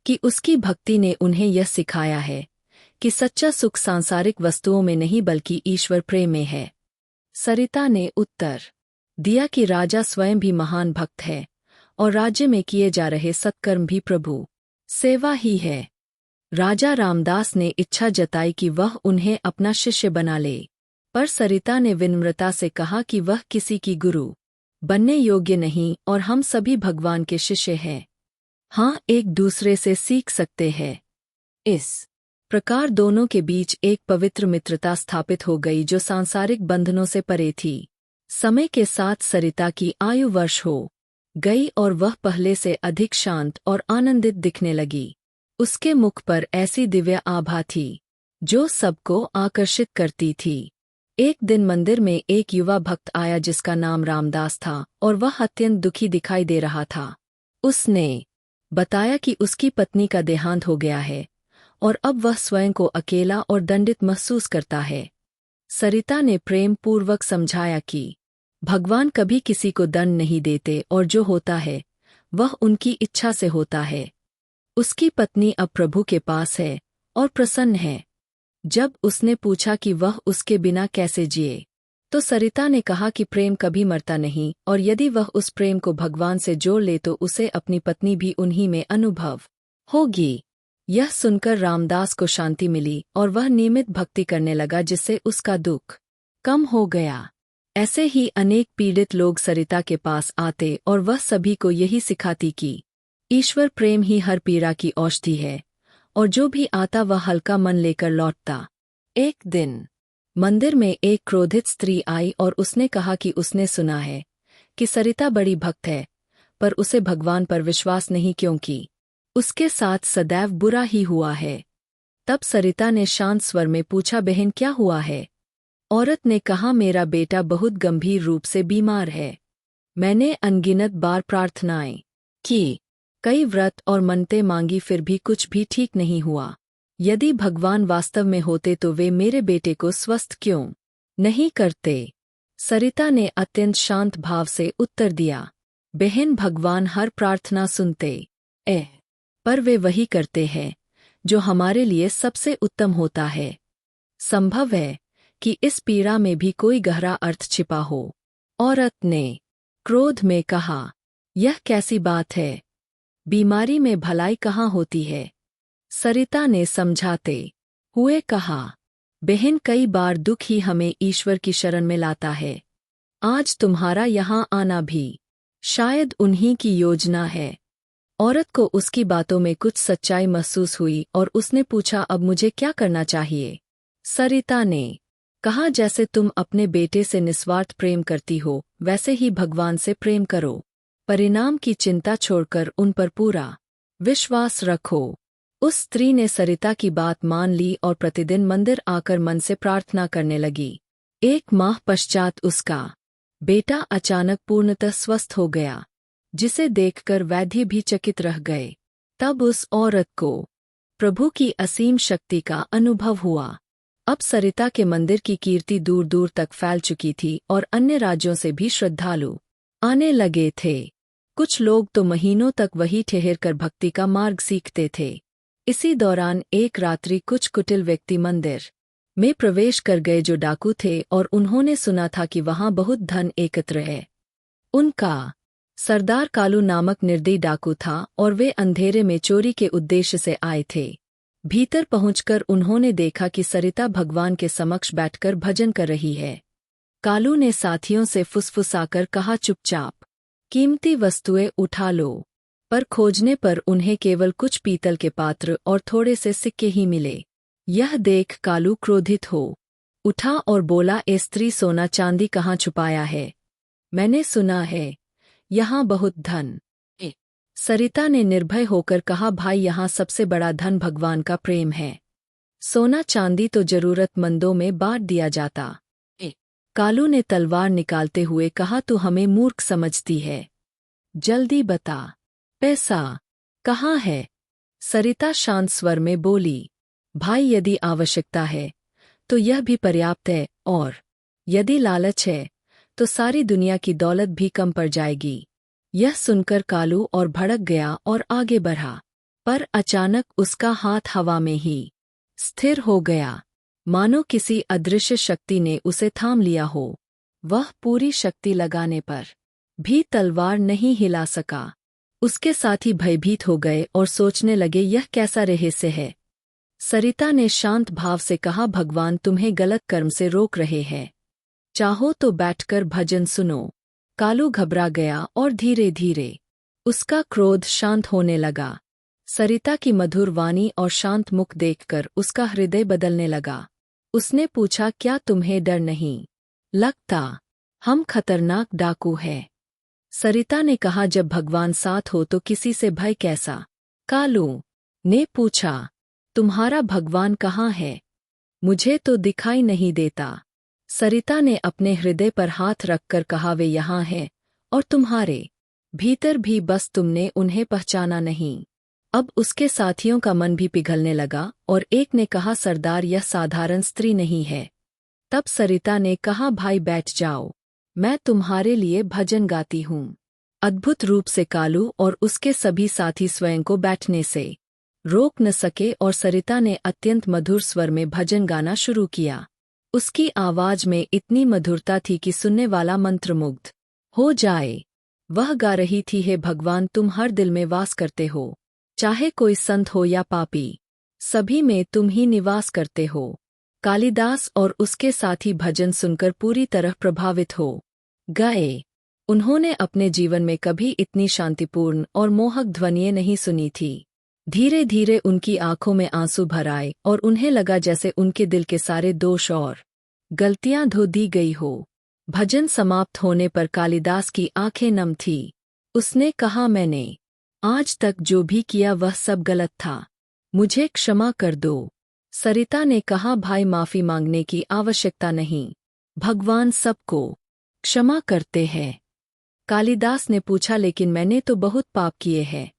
कि उसकी भक्ति ने उन्हें यह सिखाया है कि सच्चा सुख सांसारिक वस्तुओं में नहीं बल्कि ईश्वर प्रेम में है। सरिता ने उत्तर दिया कि राजा स्वयं भी महान भक्त है और राज्य में किए जा रहे सत्कर्म भी प्रभु सेवा ही है। राजा रामदास ने इच्छा जताई कि वह उन्हें अपना शिष्य बना ले, पर सरिता ने विनम्रता से कहा कि वह किसी की गुरु बनने योग्य नहीं और हम सभी भगवान के शिष्य हैं। हाँ, एक दूसरे से सीख सकते हैं। इस प्रकार दोनों के बीच एक पवित्र मित्रता स्थापित हो गई जो सांसारिक बंधनों से परे थी। समय के साथ सरिता की आयु वर्ष हो गई और वह पहले से अधिक शांत और आनंदित दिखने लगी। उसके मुख पर ऐसी दिव्य आभा थी जो सबको आकर्षित करती थी। एक दिन मंदिर में एक युवा भक्त आया जिसका नाम रामदास था और वह अत्यंत दुखी दिखाई दे रहा था। उसने बताया कि उसकी पत्नी का देहांत हो गया है और अब वह स्वयं को अकेला और दंडित महसूस करता है। सरिता ने प्रेम पूर्वक समझाया कि भगवान कभी किसी को दंड नहीं देते और जो होता है वह उनकी इच्छा से होता है। उसकी पत्नी अब प्रभु के पास है और प्रसन्न है। जब उसने पूछा कि वह उसके बिना कैसे जिए, तो सरिता ने कहा कि प्रेम कभी मरता नहीं और यदि वह उस प्रेम को भगवान से जोड़ ले तो उसे अपनी पत्नी भी उन्हीं में अनुभव होगी। यह सुनकर रामदास को शांति मिली और वह नियमित भक्ति करने लगा, जिससे उसका दुख कम हो गया। ऐसे ही अनेक पीड़ित लोग सरिता के पास आते और वह सभी को यही सिखाती कि ईश्वर प्रेम ही हर पीड़ा की औषधि है और जो भी आता वह हल्का मन लेकर लौटता। एक दिन मंदिर में एक क्रोधित स्त्री आई और उसने कहा कि उसने सुना है कि सरिता बड़ी भक्त है, पर उसे भगवान पर विश्वास नहीं क्योंकि उसके साथ सदैव बुरा ही हुआ है। तब सरिता ने शांत स्वर में पूछा, बहन क्या हुआ है? औरत ने कहा, मेरा बेटा बहुत गंभीर रूप से बीमार है। मैंने अनगिनत बार प्रार्थनाएं की, कई व्रत और मन्नतें मांगी, फिर भी कुछ भी ठीक नहीं हुआ। यदि भगवान वास्तव में होते तो वे मेरे बेटे को स्वस्थ क्यों नहीं करते? सरिता ने अत्यंत शांत भाव से उत्तर दिया, बहन भगवान हर प्रार्थना सुनते पर वे वही करते हैं जो हमारे लिए सबसे उत्तम होता है। संभव है कि इस पीड़ा में भी कोई गहरा अर्थ छिपा हो। औरत ने क्रोध में कहा, यह कैसी बात है? बीमारी में भलाई कहाँ होती है? सरिता ने समझाते हुए कहा, बहन कई बार दुख ही हमें ईश्वर की शरण में लाता है। आज तुम्हारा यहाँ आना भी शायद उन्हीं की योजना है। औरत को उसकी बातों में कुछ सच्चाई महसूस हुई और उसने पूछा, अब मुझे क्या करना चाहिए? सरिता ने कहा, जैसे तुम अपने बेटे से निस्वार्थ प्रेम करती हो वैसे ही भगवान से प्रेम करो। परिणाम की चिंता छोड़कर उन पर पूरा विश्वास रखो। उस स्त्री ने सरिता की बात मान ली और प्रतिदिन मंदिर आकर मन से प्रार्थना करने लगी। एक माह पश्चात उसका बेटा अचानक पूर्णतः स्वस्थ हो गया, जिसे देखकर वैद्य भी चकित रह गए। तब उस औरत को प्रभु की असीम शक्ति का अनुभव हुआ। अब सरिता के मंदिर की कीर्ति दूर दूर तक फैल चुकी थी और अन्य राज्यों से भी श्रद्धालु आने लगे थे। कुछ लोग तो महीनों तक वहीं ठहरकर भक्ति का मार्ग सीखते थे। इसी दौरान एक रात्रि कुछ कुटिल व्यक्ति मंदिर में प्रवेश कर गए जो डाकू थे और उन्होंने सुना था कि वहां बहुत धन एकत्र है। उनका सरदार कालू नामक निर्दयी डाकू था और वे अंधेरे में चोरी के उद्देश्य से आए थे। भीतर पहुंचकर उन्होंने देखा कि सरिता भगवान के समक्ष बैठकर भजन कर रही है। कालू ने साथियों से फुसफुसाकर कहा, चुपचाप कीमती वस्तुएं उठा लो। पर खोजने पर उन्हें केवल कुछ पीतल के पात्र और थोड़े से सिक्के ही मिले। यह देख कालू क्रोधित हो उठा और बोला, ए स्त्री, सोना चांदी कहाँ छुपाया है? मैंने सुना है यहाँ बहुत धन है। सरिता ने निर्भय होकर कहा, भाई, यहाँ सबसे बड़ा धन भगवान का प्रेम है। सोना चांदी तो जरूरतमंदों में बांट दिया जाता है। कालू ने तलवार निकालते हुए कहा, तू हमें मूर्ख समझती है, जल्दी बता, पैसा कहाँ है? सरिता शांत स्वर में बोली, भाई, यदि आवश्यकता है तो यह भी पर्याप्त है, और यदि लालच है तो सारी दुनिया की दौलत भी कम पड़ जाएगी। यह सुनकर कालू और भड़क गया और आगे बढ़ा, पर अचानक उसका हाथ हवा में ही स्थिर हो गया, मानो किसी अदृश्य शक्ति ने उसे थाम लिया हो। वह पूरी शक्ति लगाने पर भी तलवार नहीं हिला सका। उसके साथी भयभीत हो गए और सोचने लगे, यह कैसा रहस्य है? सरिता ने शांत भाव से कहा, भगवान तुम्हें गलत कर्म से रोक रहे हैं, चाहो तो बैठकर भजन सुनो। कालू घबरा गया और धीरे धीरे उसका क्रोध शांत होने लगा। सरिता की मधुर वाणी और शांत मुख देखकर उसका हृदय बदलने लगा। उसने पूछा, क्या तुम्हें डर नहीं लगता? हम खतरनाक डाकू हैं। सरिता ने कहा, जब भगवान साथ हो तो किसी से भय कैसा? कालू ने पूछा, तुम्हारा भगवान कहाँ है? मुझे तो दिखाई नहीं देता। सरिता ने अपने हृदय पर हाथ रखकर कहा, वे यहाँ हैं और तुम्हारे भीतर भी, बस तुमने उन्हें पहचाना नहीं। अब उसके साथियों का मन भी पिघलने लगा और एक ने कहा, सरदार, यह साधारण स्त्री नहीं है। तब सरिता ने कहा, भाई बैठ जाओ, मैं तुम्हारे लिए भजन गाती हूँ। अद्भुत रूप से कालू और उसके सभी साथी स्वयं को बैठने से रोक न सके और सरिता ने अत्यंत मधुर स्वर में भजन गाना शुरू किया। उसकी आवाज में इतनी मधुरता थी कि सुनने वाला मंत्रमुग्ध हो जाए। वह गा रही थी, हे भगवान, तुम हर दिल में वास करते हो, चाहे कोई संत हो या पापी, सभी में तुम ही निवास करते हो। कालिदास और उसके साथी भजन सुनकर पूरी तरह प्रभावित हो गए। उन्होंने अपने जीवन में कभी इतनी शांतिपूर्ण और मोहक ध्वनियाँ नहीं सुनी थी। धीरे धीरे उनकी आंखों में आंसू भर आए और उन्हें लगा जैसे उनके दिल के सारे दोष और गलतियां धो दी गई हो। भजन समाप्त होने पर कालिदास की आंखें नम थी। उसने कहा, मैंने आज तक जो भी किया वह सब गलत था, मुझे क्षमा कर दो। सरिता ने कहा, भाई, माफी मांगने की आवश्यकता नहीं, भगवान सबको क्षमा करते हैं। कालिदास ने पूछा, लेकिन मैंने तो बहुत पाप किए हैं,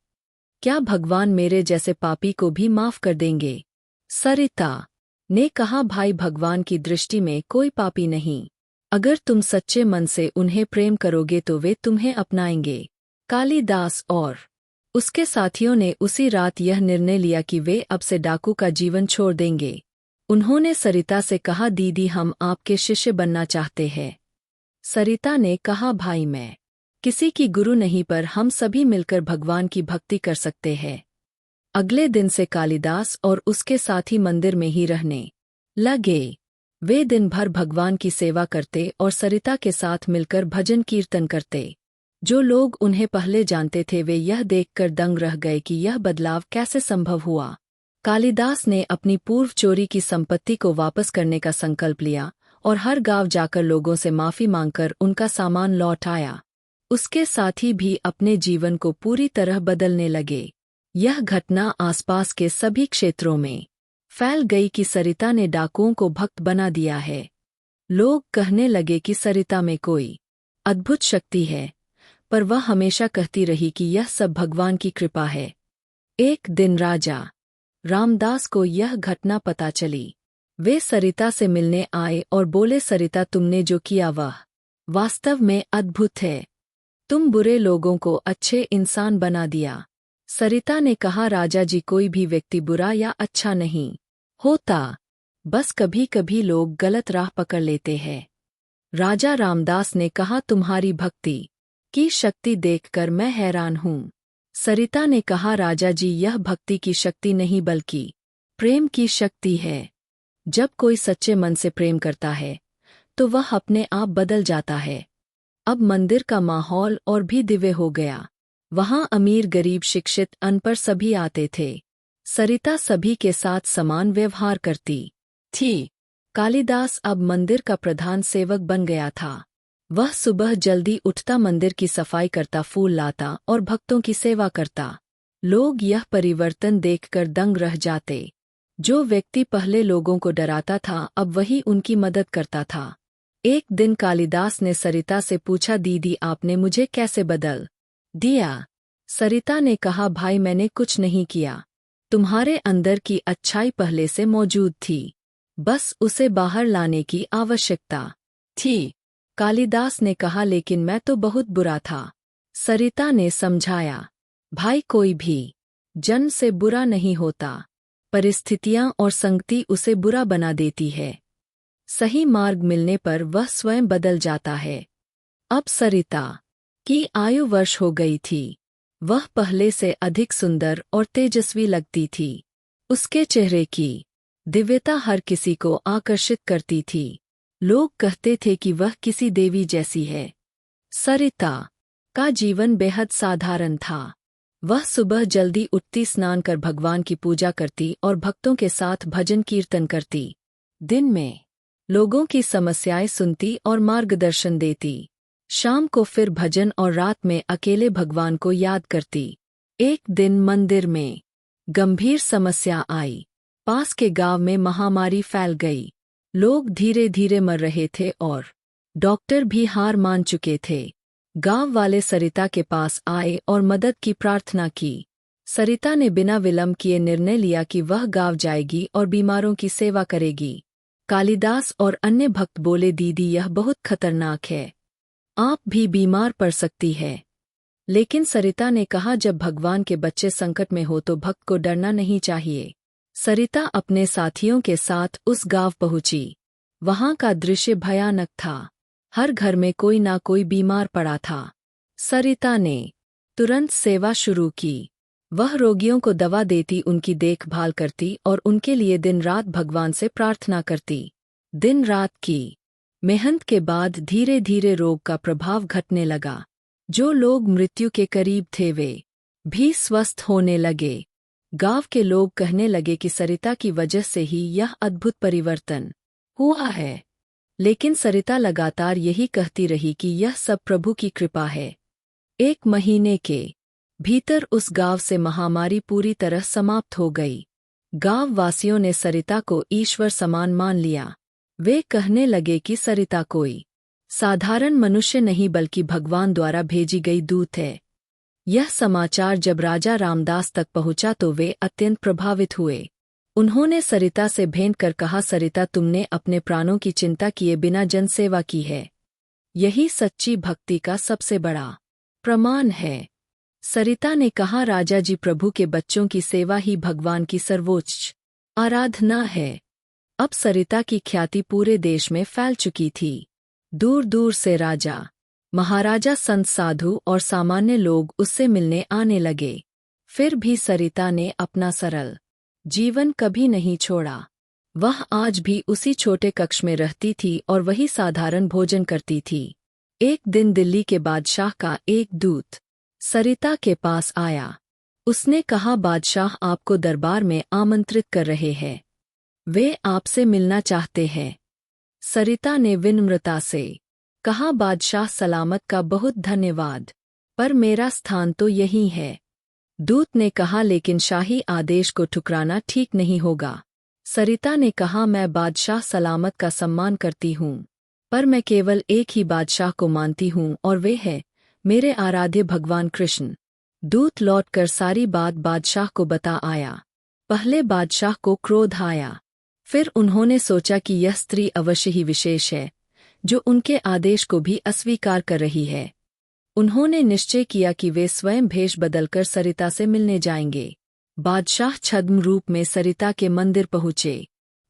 क्या भगवान मेरे जैसे पापी को भी माफ कर देंगे? सरिता ने कहा, भाई, भगवान की दृष्टि में कोई पापी नहीं। अगर तुम सच्चे मन से उन्हें प्रेम करोगे तो वे तुम्हें अपनाएंगे। कालिदास और उसके साथियों ने उसी रात यह निर्णय लिया कि वे अब से डाकू का जीवन छोड़ देंगे। उन्होंने सरिता से कहा, दीदी, हम आपके शिष्य बनना चाहते हैं। सरिता ने कहा, भाई, मैं किसी की गुरु नहीं, पर हम सभी मिलकर भगवान की भक्ति कर सकते हैं। अगले दिन से कालिदास और उसके साथी मंदिर में ही रहने लगे। वे दिन भर भगवान की सेवा करते और सरिता के साथ मिलकर भजन कीर्तन करते। जो लोग उन्हें पहले जानते थे वे यह देखकर दंग रह गए कि यह बदलाव कैसे संभव हुआ। कालिदास ने अपनी पूर्व चोरी की संपत्ति को वापस करने का संकल्प लिया और हर गांव जाकर लोगों से माफी मांगकर उनका सामान लौट आया। उसके साथी भी अपने जीवन को पूरी तरह बदलने लगे। यह घटना आसपास के सभी क्षेत्रों में फैल गई कि सरिता ने डाकुओं को भक्त बना दिया है। लोग कहने लगे कि सरिता में कोई अद्भुत शक्ति है, पर वह हमेशा कहती रही कि यह सब भगवान की कृपा है। एक दिन राजा रामदास को यह घटना पता चली। वे सरिता से मिलने आए और बोले, सरिता, तुमने जो किया वह वास्तव में अद्भुत है। तुम बुरे लोगों को अच्छे इंसान बना दिया। सरिता ने कहा, राजा जी, कोई भी व्यक्ति बुरा या अच्छा नहीं होता। बस कभी कभी लोग गलत राह पकड़ लेते हैं। राजा रामदास ने कहा, तुम्हारी भक्ति की शक्ति देखकर मैं हैरान हूँ। सरिता ने कहा, राजा जी, यह भक्ति की शक्ति नहीं बल्कि प्रेम की शक्ति है। जब कोई सच्चे मन से प्रेम करता है तो वह अपने आप बदल जाता है। अब मंदिर का माहौल और भी दिव्य हो गया। वहां अमीर गरीब शिक्षित अनपढ़ सभी आते थे। सरिता सभी के साथ समान व्यवहार करती थी। कालिदास अब मंदिर का प्रधान सेवक बन गया था। वह सुबह जल्दी उठता, मंदिर की सफाई करता, फूल लाता और भक्तों की सेवा करता। लोग यह परिवर्तन देखकर दंग रह जाते। जो व्यक्ति पहले लोगों को डराता था अब वही उनकी मदद करता था। एक दिन कालिदास ने सरिता से पूछा, दीदी, आपने मुझे कैसे बदल दिया? सरिता ने कहा, भाई, मैंने कुछ नहीं किया। तुम्हारे अंदर की अच्छाई पहले से मौजूद थी, बस उसे बाहर लाने की आवश्यकता थी। कालिदास ने कहा, लेकिन मैं तो बहुत बुरा था। सरिता ने समझाया, भाई, कोई भी जन्म से बुरा नहीं होता, परिस्थितियां और संगति उसे बुरा बना देती है। सही मार्ग मिलने पर वह स्वयं बदल जाता है। अब सरिता की आयु वर्ष हो गई थी। वह पहले से अधिक सुंदर और तेजस्वी लगती थी। उसके चेहरे की दिव्यता हर किसी को आकर्षित करती थी। लोग कहते थे कि वह किसी देवी जैसी है। सरिता का जीवन बेहद साधारण था। वह सुबह जल्दी उठती, स्नान कर भगवान की पूजा करती और भक्तों के साथ भजन कीर्तन करती। दिन में लोगों की समस्याएं सुनती और मार्गदर्शन देती। शाम को फिर भजन और रात में अकेले भगवान को याद करती। एक दिन मंदिर में गंभीर समस्या आई। पास के गांव में महामारी फैल गई। लोग धीरे धीरे मर रहे थे और डॉक्टर भी हार मान चुके थे। गांव वाले सरिता के पास आए और मदद की प्रार्थना की। सरिता ने बिना विलंब किए निर्णय लिया कि वह गांव जाएगी और बीमारों की सेवा करेगी। कालिदास और अन्य भक्त बोले, दीदी, यह बहुत खतरनाक है, आप भी बीमार पड़ सकती है। लेकिन सरिता ने कहा, जब भगवान के बच्चे संकट में हो तो भक्त को डरना नहीं चाहिए। सरिता अपने साथियों के साथ उस गांव पहुंची। वहां का दृश्य भयानक था। हर घर में कोई ना कोई बीमार पड़ा था। सरिता ने तुरंत सेवा शुरू की। वह रोगियों को दवा देती, उनकी देखभाल करती और उनके लिए दिन रात भगवान से प्रार्थना करती। दिन रात की मेहनत के बाद धीरे धीरे रोग का प्रभाव घटने लगा। जो लोग मृत्यु के करीब थे वे भी स्वस्थ होने लगे। गांव के लोग कहने लगे कि सरिता की वजह से ही यह अद्भुत परिवर्तन हुआ है। लेकिन सरिता लगातार यही कहती रही कि यह सब प्रभु की कृपा है। एक महीने के भीतर उस गांव से महामारी पूरी तरह समाप्त हो गई। गांव वासियों ने सरिता को ईश्वर समान मान लिया। वे कहने लगे कि सरिता कोई साधारण मनुष्य नहीं बल्कि भगवान द्वारा भेजी गई दूत है। यह समाचार जब राजा रामदास तक पहुंचा तो वे अत्यंत प्रभावित हुए। उन्होंने सरिता से भेंट कर कहा, सरिता, तुमने अपने प्राणों की चिंता किए बिना जनसेवा की है। यही सच्ची भक्ति का सबसे बड़ा प्रमाण है। सरिता ने कहा, राजा जी, प्रभु के बच्चों की सेवा ही भगवान की सर्वोच्च आराधना है। अब सरिता की ख्याति पूरे देश में फैल चुकी थी। दूर दूर से राजा, महाराजा, संत, साधु और सामान्य लोग उससे मिलने आने लगे। फिर भी सरिता ने अपना सरल जीवन कभी नहीं छोड़ा। वह आज भी उसी छोटे कक्ष में रहती थी और वही साधारण भोजन करती थी। एक दिन दिल्ली के बादशाह का एक दूत सरिता के पास आया। उसने कहा, बादशाह आपको दरबार में आमंत्रित कर रहे हैं। वे आपसे मिलना चाहते हैं। सरिता ने विनम्रता से कहा, बादशाह सलामत का बहुत धन्यवाद, पर मेरा स्थान तो यही है। दूत ने कहा, लेकिन शाही आदेश को ठुकराना ठीक नहीं होगा। सरिता ने कहा, मैं बादशाह सलामत का सम्मान करती हूँ, पर मैं केवल एक ही बादशाह को मानती हूँ और वे है मेरे आराध्य भगवान कृष्ण। दूत लौटकर सारी बात बादशाह को बता आया। पहले बादशाह को क्रोध आया। फिर उन्होंने सोचा कि यह स्त्री अवश्य ही विशेष है, जो उनके आदेश को भी अस्वीकार कर रही है। उन्होंने निश्चय किया कि वे स्वयं भेष बदलकर सरिता से मिलने जाएंगे। बादशाह छद्म रूप में सरिता के मंदिर पहुँचे।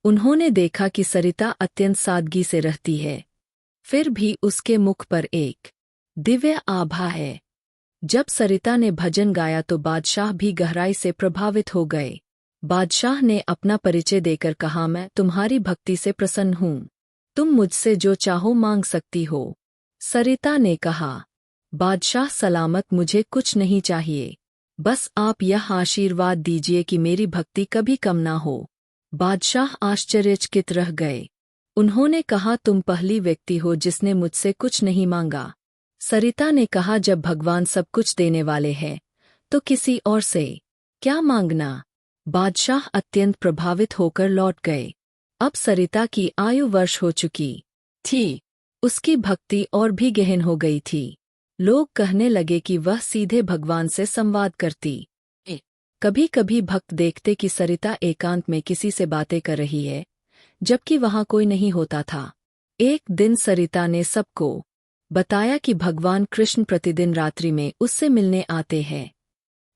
उन्होंने देखा कि सरिता अत्यंत सादगी से रहती है, फिर भी उसके मुख पर एक दिव्य आभा है। जब सरिता ने भजन गाया तो बादशाह भी गहराई से प्रभावित हो गए। बादशाह ने अपना परिचय देकर कहा, मैं तुम्हारी भक्ति से प्रसन्न हूँ। तुम मुझसे जो चाहो मांग सकती हो। सरिता ने कहा, बादशाह सलामत, मुझे कुछ नहीं चाहिए, बस आप यह आशीर्वाद दीजिए कि मेरी भक्ति कभी कम ना हो। बादशाह आश्चर्यचकित रह गए। उन्होंने कहा, तुम पहली व्यक्ति हो जिसने मुझसे कुछ नहीं मांगा। सरिता ने कहा, जब भगवान सब कुछ देने वाले हैं तो किसी और से क्या मांगना। बादशाह अत्यंत प्रभावित होकर लौट गए। अब सरिता की आयु वर्ष हो चुकी थी। उसकी भक्ति और भी गहन हो गई थी। लोग कहने लगे कि वह सीधे भगवान से संवाद करती। कभी कभी भक्त देखते कि सरिता एकांत में किसी से बातें कर रही है, जबकि वहां कोई नहीं होता था। एक दिन सरिता ने सबको बताया कि भगवान कृष्ण प्रतिदिन रात्रि में उससे मिलने आते हैं।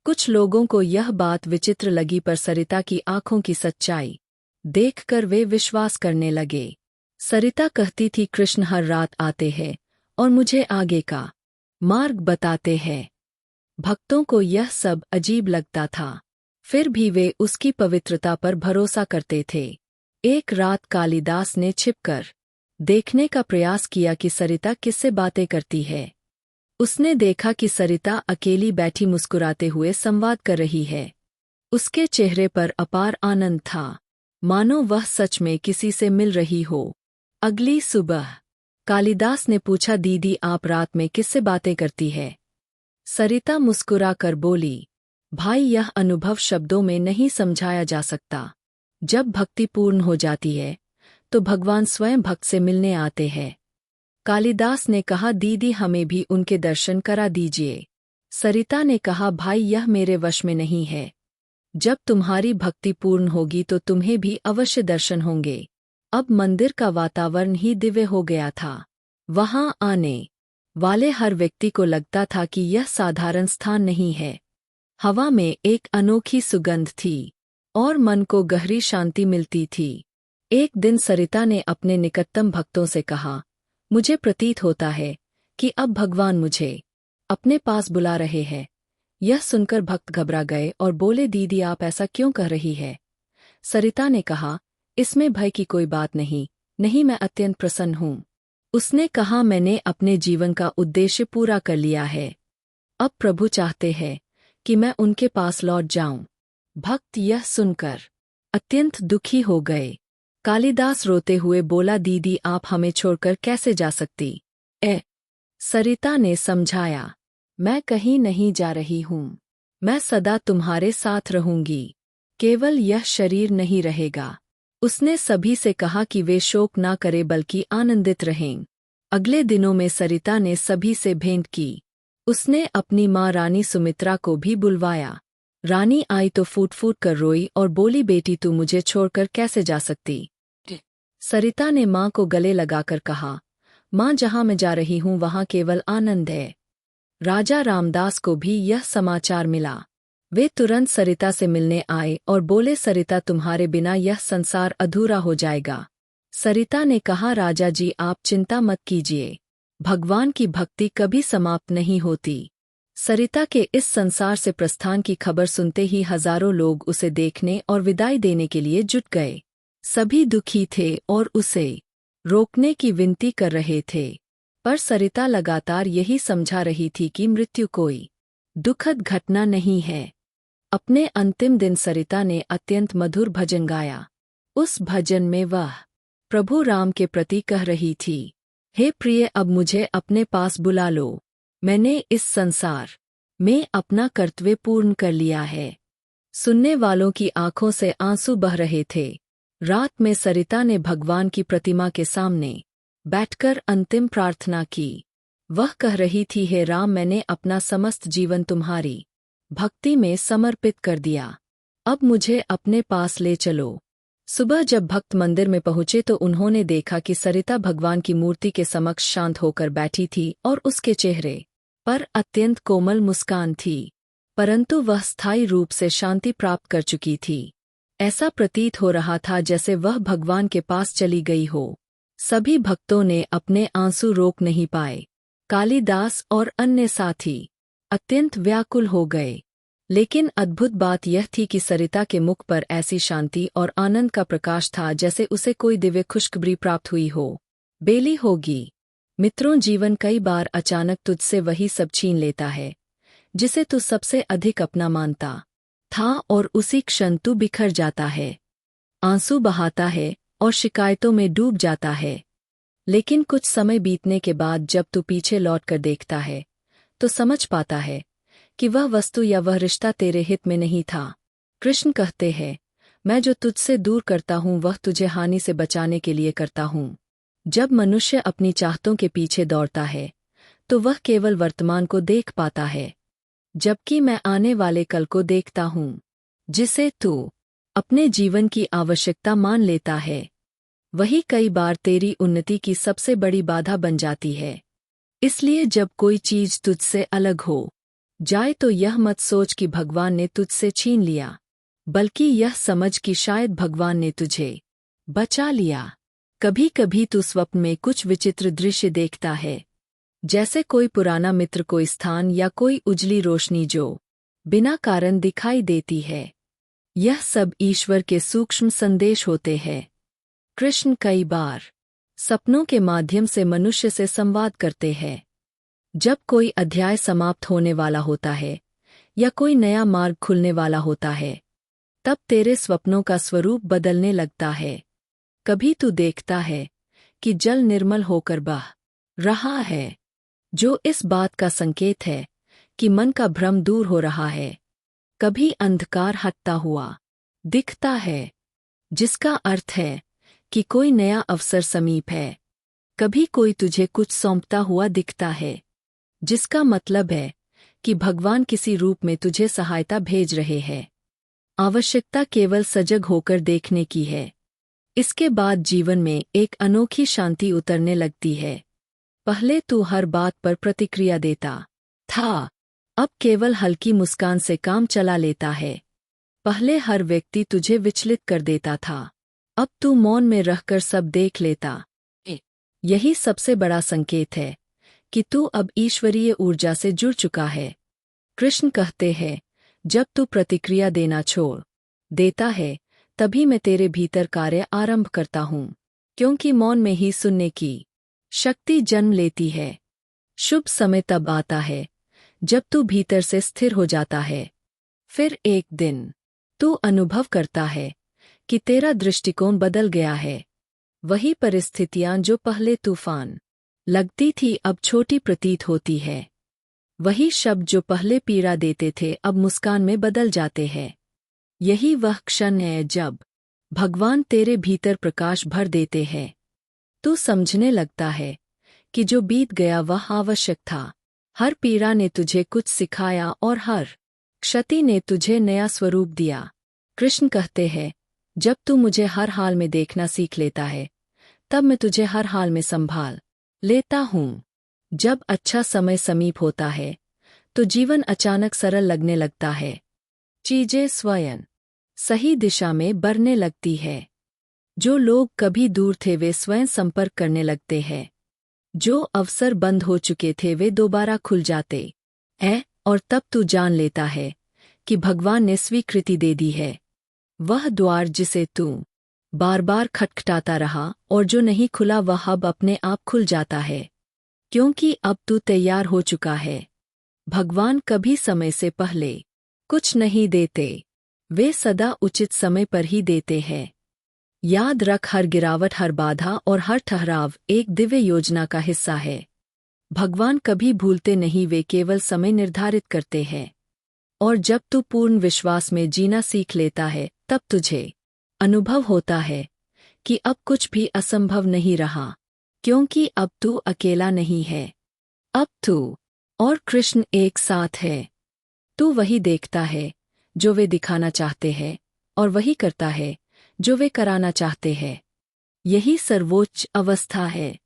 कुछ लोगों को यह बात विचित्र लगी, पर सरिता की आंखों की सच्चाई देखकर वे विश्वास करने लगे। सरिता कहती थी, कृष्ण हर रात आते हैं और मुझे आगे का मार्ग बताते हैं। भक्तों को यह सब अजीब लगता था, फिर भी वे उसकी पवित्रता पर भरोसा करते थे। एक रात कालिदास ने छिपकर देखने का प्रयास किया कि सरिता किससे बातें करती है। उसने देखा कि सरिता अकेली बैठी मुस्कुराते हुए संवाद कर रही है। उसके चेहरे पर अपार आनंद था, मानो वह सच में किसी से मिल रही हो। अगली सुबह कालिदास ने पूछा, दीदी आप रात में किससे बातें करती है? सरिता मुस्कुरा कर बोली, भाई यह अनुभव शब्दों में नहीं समझाया जा सकता। जब भक्ति पूर्ण हो जाती है तो भगवान स्वयं भक्त से मिलने आते हैं। कालिदास ने कहा, दीदी हमें भी उनके दर्शन करा दीजिए। सरिता ने कहा, भाई यह मेरे वश में नहीं है। जब तुम्हारी भक्ति पूर्ण होगी तो तुम्हें भी अवश्य दर्शन होंगे। अब मंदिर का वातावरण ही दिव्य हो गया था। वहां आने वाले हर व्यक्ति को लगता था कि यह साधारण स्थान नहीं है। हवा में एक अनोखी सुगंध थी और मन को गहरी शांति मिलती थी। एक दिन सरिता ने अपने निकटतम भक्तों से कहा, मुझे प्रतीत होता है कि अब भगवान मुझे अपने पास बुला रहे हैं। यह सुनकर भक्त घबरा गए और बोले, दीदी आप ऐसा क्यों कह रही है? सरिता ने कहा, इसमें भय की कोई बात नहीं, मैं अत्यंत प्रसन्न हूँ। उसने कहा, मैंने अपने जीवन का उद्देश्य पूरा कर लिया है। अब प्रभु चाहते हैं कि मैं उनके पास लौट जाऊं। भक्त यह सुनकर अत्यंत दुखी हो गए। कालिदास रोते हुए बोला, दीदी आप हमें छोड़कर कैसे जा सकती? सरिता ने समझाया, मैं कहीं नहीं जा रही हूँ, मैं सदा तुम्हारे साथ रहूंगी, केवल यह शरीर नहीं रहेगा। उसने सभी से कहा कि वे शोक ना करें बल्कि आनंदित रहें। अगले दिनों में सरिता ने सभी से भेंट की। उसने अपनी माँ रानी सुमित्रा को भी बुलवाया। रानी आई तो फूट फूट कर रोई और बोली, बेटी तू मुझे छोड़कर कैसे जा सकती? सरिता ने माँ को गले लगाकर कहा, माँ जहाँ मैं जा रही हूँ वहाँ केवल आनंद है। राजा रामदास को भी यह समाचार मिला। वे तुरंत सरिता से मिलने आए और बोले, सरिता तुम्हारे बिना यह संसार अधूरा हो जाएगा। सरिता ने कहा, राजा जी आप चिंता मत कीजिए, भगवान की भक्ति कभी समाप्त नहीं होती। सरिता के इस संसार से प्रस्थान की खबर सुनते ही हजारों लोग उसे देखने और विदाई देने के लिए जुट गए। सभी दुखी थे और उसे रोकने की विनती कर रहे थे, पर सरिता लगातार यही समझा रही थी कि मृत्यु कोई दुखद घटना नहीं है। अपने अंतिम दिन सरिता ने अत्यंत मधुर भजन गाया। उस भजन में वह प्रभु राम के प्रति कह रही थी, हे प्रिय अब मुझे अपने पास बुला लो, मैंने इस संसार में अपना कर्तव्य पूर्ण कर लिया है। सुनने वालों की आंखों से आंसू बह रहे थे। रात में सरिता ने भगवान की प्रतिमा के सामने बैठकर अंतिम प्रार्थना की। वह कह रही थी, हे राम मैंने अपना समस्त जीवन तुम्हारी भक्ति में समर्पित कर दिया, अब मुझे अपने पास ले चलो। सुबह जब भक्त मंदिर में पहुंचे तो उन्होंने देखा कि सरिता भगवान की मूर्ति के समक्ष शांत होकर बैठी थी और उसके चेहरे पर अत्यंत कोमल मुस्कान थी, परंतु वह स्थायी रूप से शांति प्राप्त कर चुकी थी। ऐसा प्रतीत हो रहा था जैसे वह भगवान के पास चली गई हो। सभी भक्तों ने अपने आंसू रोक नहीं पाए। कालिदास और अन्य साथी अत्यंत व्याकुल हो गए। लेकिन अद्भुत बात यह थी कि सरिता के मुख पर ऐसी शांति और आनंद का प्रकाश था जैसे उसे कोई दिव्य खुशखबरी प्राप्त हुई हो। बेली होगी। मित्रों, जीवन कई बार अचानक तुझसे वही सब छीन लेता है जिसे तू सबसे अधिक अपना मानता था, और उसी क्षण तू बिखर जाता है, आंसू बहाता है और शिकायतों में डूब जाता है। लेकिन कुछ समय बीतने के बाद जब तू पीछे लौटकर देखता है तो समझ पाता है कि वह वस्तु या वह रिश्ता तेरे हित में नहीं था। कृष्ण कहते हैं, मैं जो तुझसे दूर करता हूँ वह तुझे हानि से बचाने के लिए करता हूँ। जब मनुष्य अपनी चाहतों के पीछे दौड़ता है तो वह केवल वर्तमान को देख पाता है, जबकि मैं आने वाले कल को देखता हूँ, जिसे तू अपने जीवन की आवश्यकता मान लेता है। वही कई बार तेरी उन्नति की सबसे बड़ी बाधा बन जाती है। इसलिए जब कोई चीज तुझसे अलग हो जाए तो यह मत सोच कि भगवान ने तुझसे छीन लिया, बल्कि यह समझ कि शायद भगवान ने तुझे बचा लिया। कभी कभी तू स्वप्न में कुछ विचित्र दृश्य देखता है, जैसे कोई पुराना मित्र, कोई स्थान या कोई उजली रोशनी जो बिना कारण दिखाई देती है। यह सब ईश्वर के सूक्ष्म संदेश होते हैं। कृष्ण कई बार सपनों के माध्यम से मनुष्य से संवाद करते हैं। जब कोई अध्याय समाप्त होने वाला होता है या कोई नया मार्ग खुलने वाला होता है, तब तेरे स्वप्नों का स्वरूप बदलने लगता है। कभी तू देखता है कि जल निर्मल होकर बह रहा है, जो इस बात का संकेत है कि मन का भ्रम दूर हो रहा है। कभी अंधकार हटता हुआ दिखता है, जिसका अर्थ है कि कोई नया अवसर समीप है। कभी कोई तुझे कुछ सौंपता हुआ दिखता है, जिसका मतलब है कि भगवान किसी रूप में तुझे सहायता भेज रहे हैं। आवश्यकता केवल सजग होकर देखने की है। इसके बाद जीवन में एक अनोखी शांति उतरने लगती है। पहले तू हर बात पर प्रतिक्रिया देता था, अब केवल हल्की मुस्कान से काम चला लेता है। पहले हर व्यक्ति तुझे विचलित कर देता था, अब तू मौन में रहकर सब देख लेता। यही सबसे बड़ा संकेत है कि तू अब ईश्वरीय ऊर्जा से जुड़ चुका है। कृष्ण कहते हैं, जब तू प्रतिक्रिया देना छोड़ देता है, तभी मैं तेरे भीतर कार्य आरंभ करता हूँ, क्योंकि मौन में ही सुनने की शक्ति जन्म लेती है। शुभ समय तब आता है जब तू भीतर से स्थिर हो जाता है। फिर एक दिन तू अनुभव करता है कि तेरा दृष्टिकोण बदल गया है। वही परिस्थितियां जो पहले तूफान लगती थी अब छोटी प्रतीत होती है। वही शब्द जो पहले पीड़ा देते थे अब मुस्कान में बदल जाते हैं। यही वह क्षण है जब भगवान तेरे भीतर प्रकाश भर देते हैं। तू समझने लगता है कि जो बीत गया वह आवश्यक था। हर पीड़ा ने तुझे कुछ सिखाया और हर क्षति ने तुझे नया स्वरूप दिया। कृष्ण कहते हैं, जब तू मुझे हर हाल में देखना सीख लेता है, तब मैं तुझे हर हाल में संभाल लेता हूँ। जब अच्छा समय समीप होता है तो जीवन अचानक सरल लगने लगता है। चीजें स्वयं सही दिशा में बढ़ने लगती है। जो लोग कभी दूर थे वे स्वयं संपर्क करने लगते हैं। जो अवसर बंद हो चुके थे वे दोबारा खुल जाते हैं, और तब तू जान लेता है कि भगवान ने स्वीकृति दे दी है। वह द्वार जिसे तू बार बार खटखटाता रहा और जो नहीं खुला वह अब अपने आप खुल जाता है, क्योंकि अब तू तैयार हो चुका है। भगवान कभी समय से पहले कुछ नहीं देते, वे सदा उचित समय पर ही देते हैं। याद रख, हर गिरावट, हर बाधा और हर ठहराव एक दिव्य योजना का हिस्सा है। भगवान कभी भूलते नहीं, वे केवल समय निर्धारित करते हैं। और जब तू पूर्ण विश्वास में जीना सीख लेता है, तब तुझे अनुभव होता है कि अब कुछ भी असंभव नहीं रहा, क्योंकि अब तू अकेला नहीं है। अब तू और कृष्ण एक साथ है। तू वही देखता है जो वे दिखाना चाहते हैं, और वही करता है जो वे कराना चाहते हैं। यही सर्वोच्च अवस्था है,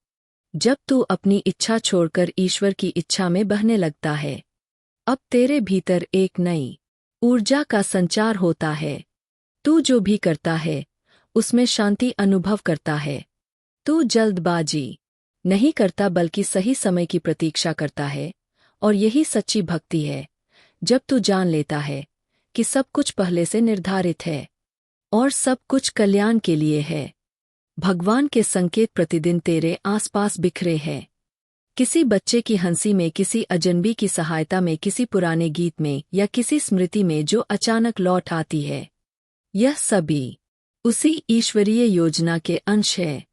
जब तू अपनी इच्छा छोड़कर ईश्वर की इच्छा में बहने लगता है। अब तेरे भीतर एक नई ऊर्जा का संचार होता है। तू जो भी करता है उसमें शांति अनुभव करता है। तू जल्दबाजी नहीं करता बल्कि सही समय की प्रतीक्षा करता है, और यही सच्ची भक्ति है, जब तू जान लेता है कि सब कुछ पहले से निर्धारित है और सब कुछ कल्याण के लिए है। भगवान के संकेत प्रतिदिन तेरे आसपास बिखरे हैं। किसी बच्चे की हंसी में, किसी अजनबी की सहायता में, किसी पुराने गीत में या किसी स्मृति में जो अचानक लौट आती है। यह सभी उसी ईश्वरीय योजना के अंश है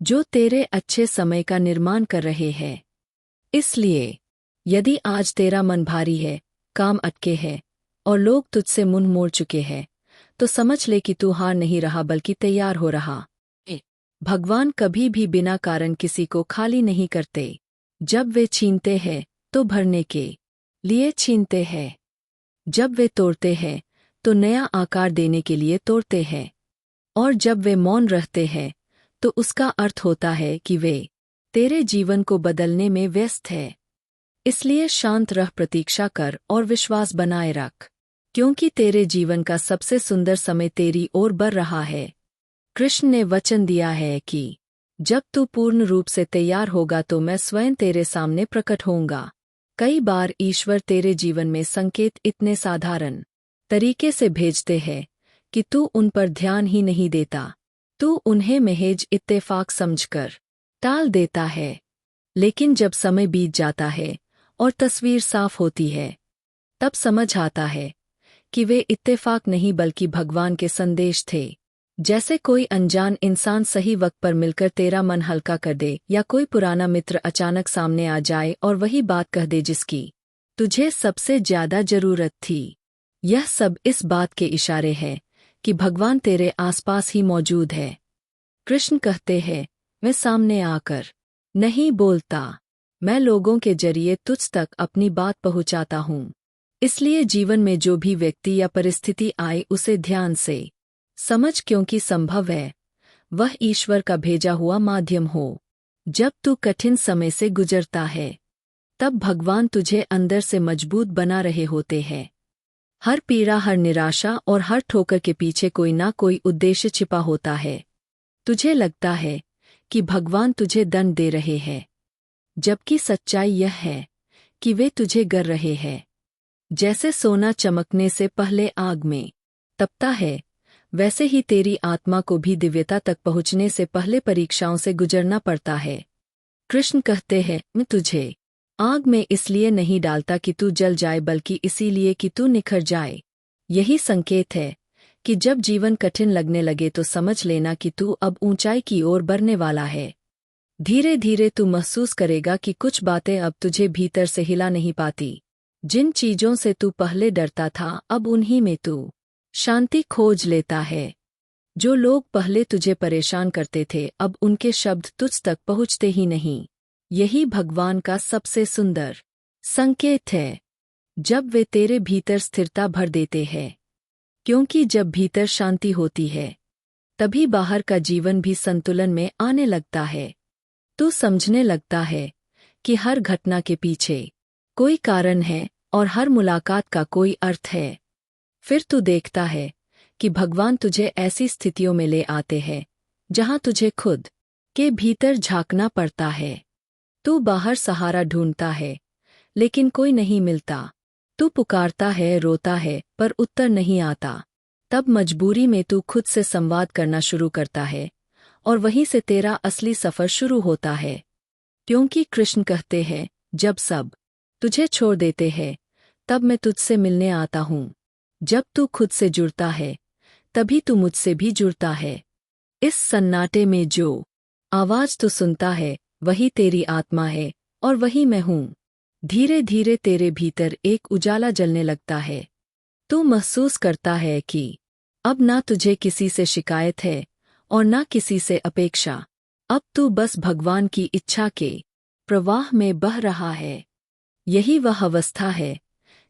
जो तेरे अच्छे समय का निर्माण कर रहे हैं। इसलिए यदि आज तेरा मन भारी है, काम अटके हैं और लोग तुझसे मुंह मोड़ चुके हैं, तो समझ ले कि तू हार नहीं रहा बल्कि तैयार हो रहा है। भगवान कभी भी बिना कारण किसी को खाली नहीं करते। जब वे छीनते हैं तो भरने के लिए छीनते हैं। जब वे तोड़ते हैं तो नया आकार देने के लिए तोड़ते हैं। और जब वे मौन रहते हैं तो उसका अर्थ होता है कि वे तेरे जीवन को बदलने में व्यस्त है। इसलिए शांत रह, प्रतीक्षा कर और विश्वास बनाए रख, क्योंकि तेरे जीवन का सबसे सुंदर समय तेरी ओर बढ़ रहा है। कृष्ण ने वचन दिया है कि जब तू पूर्ण रूप से तैयार होगा तो मैं स्वयं तेरे सामने प्रकट होऊंगा। कई बार ईश्वर तेरे जीवन में संकेत इतने साधारण तरीके से भेजते हैं कि तू उन पर ध्यान ही नहीं देता। तू उन्हें महज इत्तेफाक समझकर टाल देता है। लेकिन जब समय बीत जाता है और तस्वीर साफ होती है, तब समझ आता है कि वे इत्तेफाक नहीं बल्कि भगवान के संदेश थे। जैसे कोई अनजान इंसान सही वक्त पर मिलकर तेरा मन हल्का कर दे, या कोई पुराना मित्र अचानक सामने आ जाए और वही बात कह दे जिसकी तुझे सबसे ज्यादा जरूरत थी। यह सब इस बात के इशारे हैं कि भगवान तेरे आसपास ही मौजूद है। कृष्ण कहते हैं, मैं सामने आकर नहीं बोलता, मैं लोगों के जरिए तुझ तक अपनी बात पहुंचाता हूँ। इसलिए जीवन में जो भी व्यक्ति या परिस्थिति आए उसे ध्यान से समझ, क्योंकि संभव है वह ईश्वर का भेजा हुआ माध्यम हो। जब तू कठिन समय से गुजरता है तब भगवान तुझे अंदर से मजबूत बना रहे होते हैं। हर पीड़ा, हर निराशा और हर ठोकर के पीछे कोई ना कोई उद्देश्य छिपा होता है। तुझे लगता है कि भगवान तुझे दंड दे रहे हैं, जबकि सच्चाई यह है कि वे तुझे गर रहे हैं। जैसे सोना चमकने से पहले आग में तपता है, वैसे ही तेरी आत्मा को भी दिव्यता तक पहुँचने से पहले परीक्षाओं से गुजरना पड़ता है। कृष्ण कहते हैं, मैं तुझे आग में इसलिए नहीं डालता कि तू जल जाए, बल्कि इसीलिए कि तू निखर जाए। यही संकेत है कि जब जीवन कठिन लगने लगे तो समझ लेना कि तू अब ऊंचाई की ओर बढ़ने वाला है। धीरे धीरे तू महसूस करेगा कि कुछ बातें अब तुझे भीतर से हिला नहीं पाती। जिन चीजों से तू पहले डरता था, अब उन्हीं में तू शांति खोज लेता है। जो लोग पहले तुझे परेशान करते थे, अब उनके शब्द तुझ तक पहुँचते ही नहीं। यही भगवान का सबसे सुंदर संकेत है, जब वे तेरे भीतर स्थिरता भर देते हैं। क्योंकि जब भीतर शांति होती है, तभी बाहर का जीवन भी संतुलन में आने लगता है। तू समझने लगता है कि हर घटना के पीछे कोई कारण है और हर मुलाकात का कोई अर्थ है। फिर तू देखता है कि भगवान तुझे ऐसी स्थितियों में ले आते हैं जहां तुझे खुद के भीतर झांकना पड़ता है। तू बाहर सहारा ढूंढता है, लेकिन कोई नहीं मिलता। तू पुकारता है, रोता है, पर उत्तर नहीं आता। तब मजबूरी में तू खुद से संवाद करना शुरू करता है, और वहीं से तेरा असली सफर शुरू होता है। क्योंकि कृष्ण कहते हैं, जब सब तुझे छोड़ देते हैं, तब मैं तुझसे मिलने आता हूँ। जब तू खुद से जुड़ता है, तभी तू मुझसे भी जुड़ता है। इस सन्नाटे में जो आवाज तू सुनता है, वही तेरी आत्मा है और वही मैं हूँ। धीरे धीरे तेरे भीतर एक उजाला जलने लगता है। तू महसूस करता है कि अब ना तुझे किसी से शिकायत है और ना किसी से अपेक्षा। अब तू बस भगवान की इच्छा के प्रवाह में बह रहा है। यही वह अवस्था है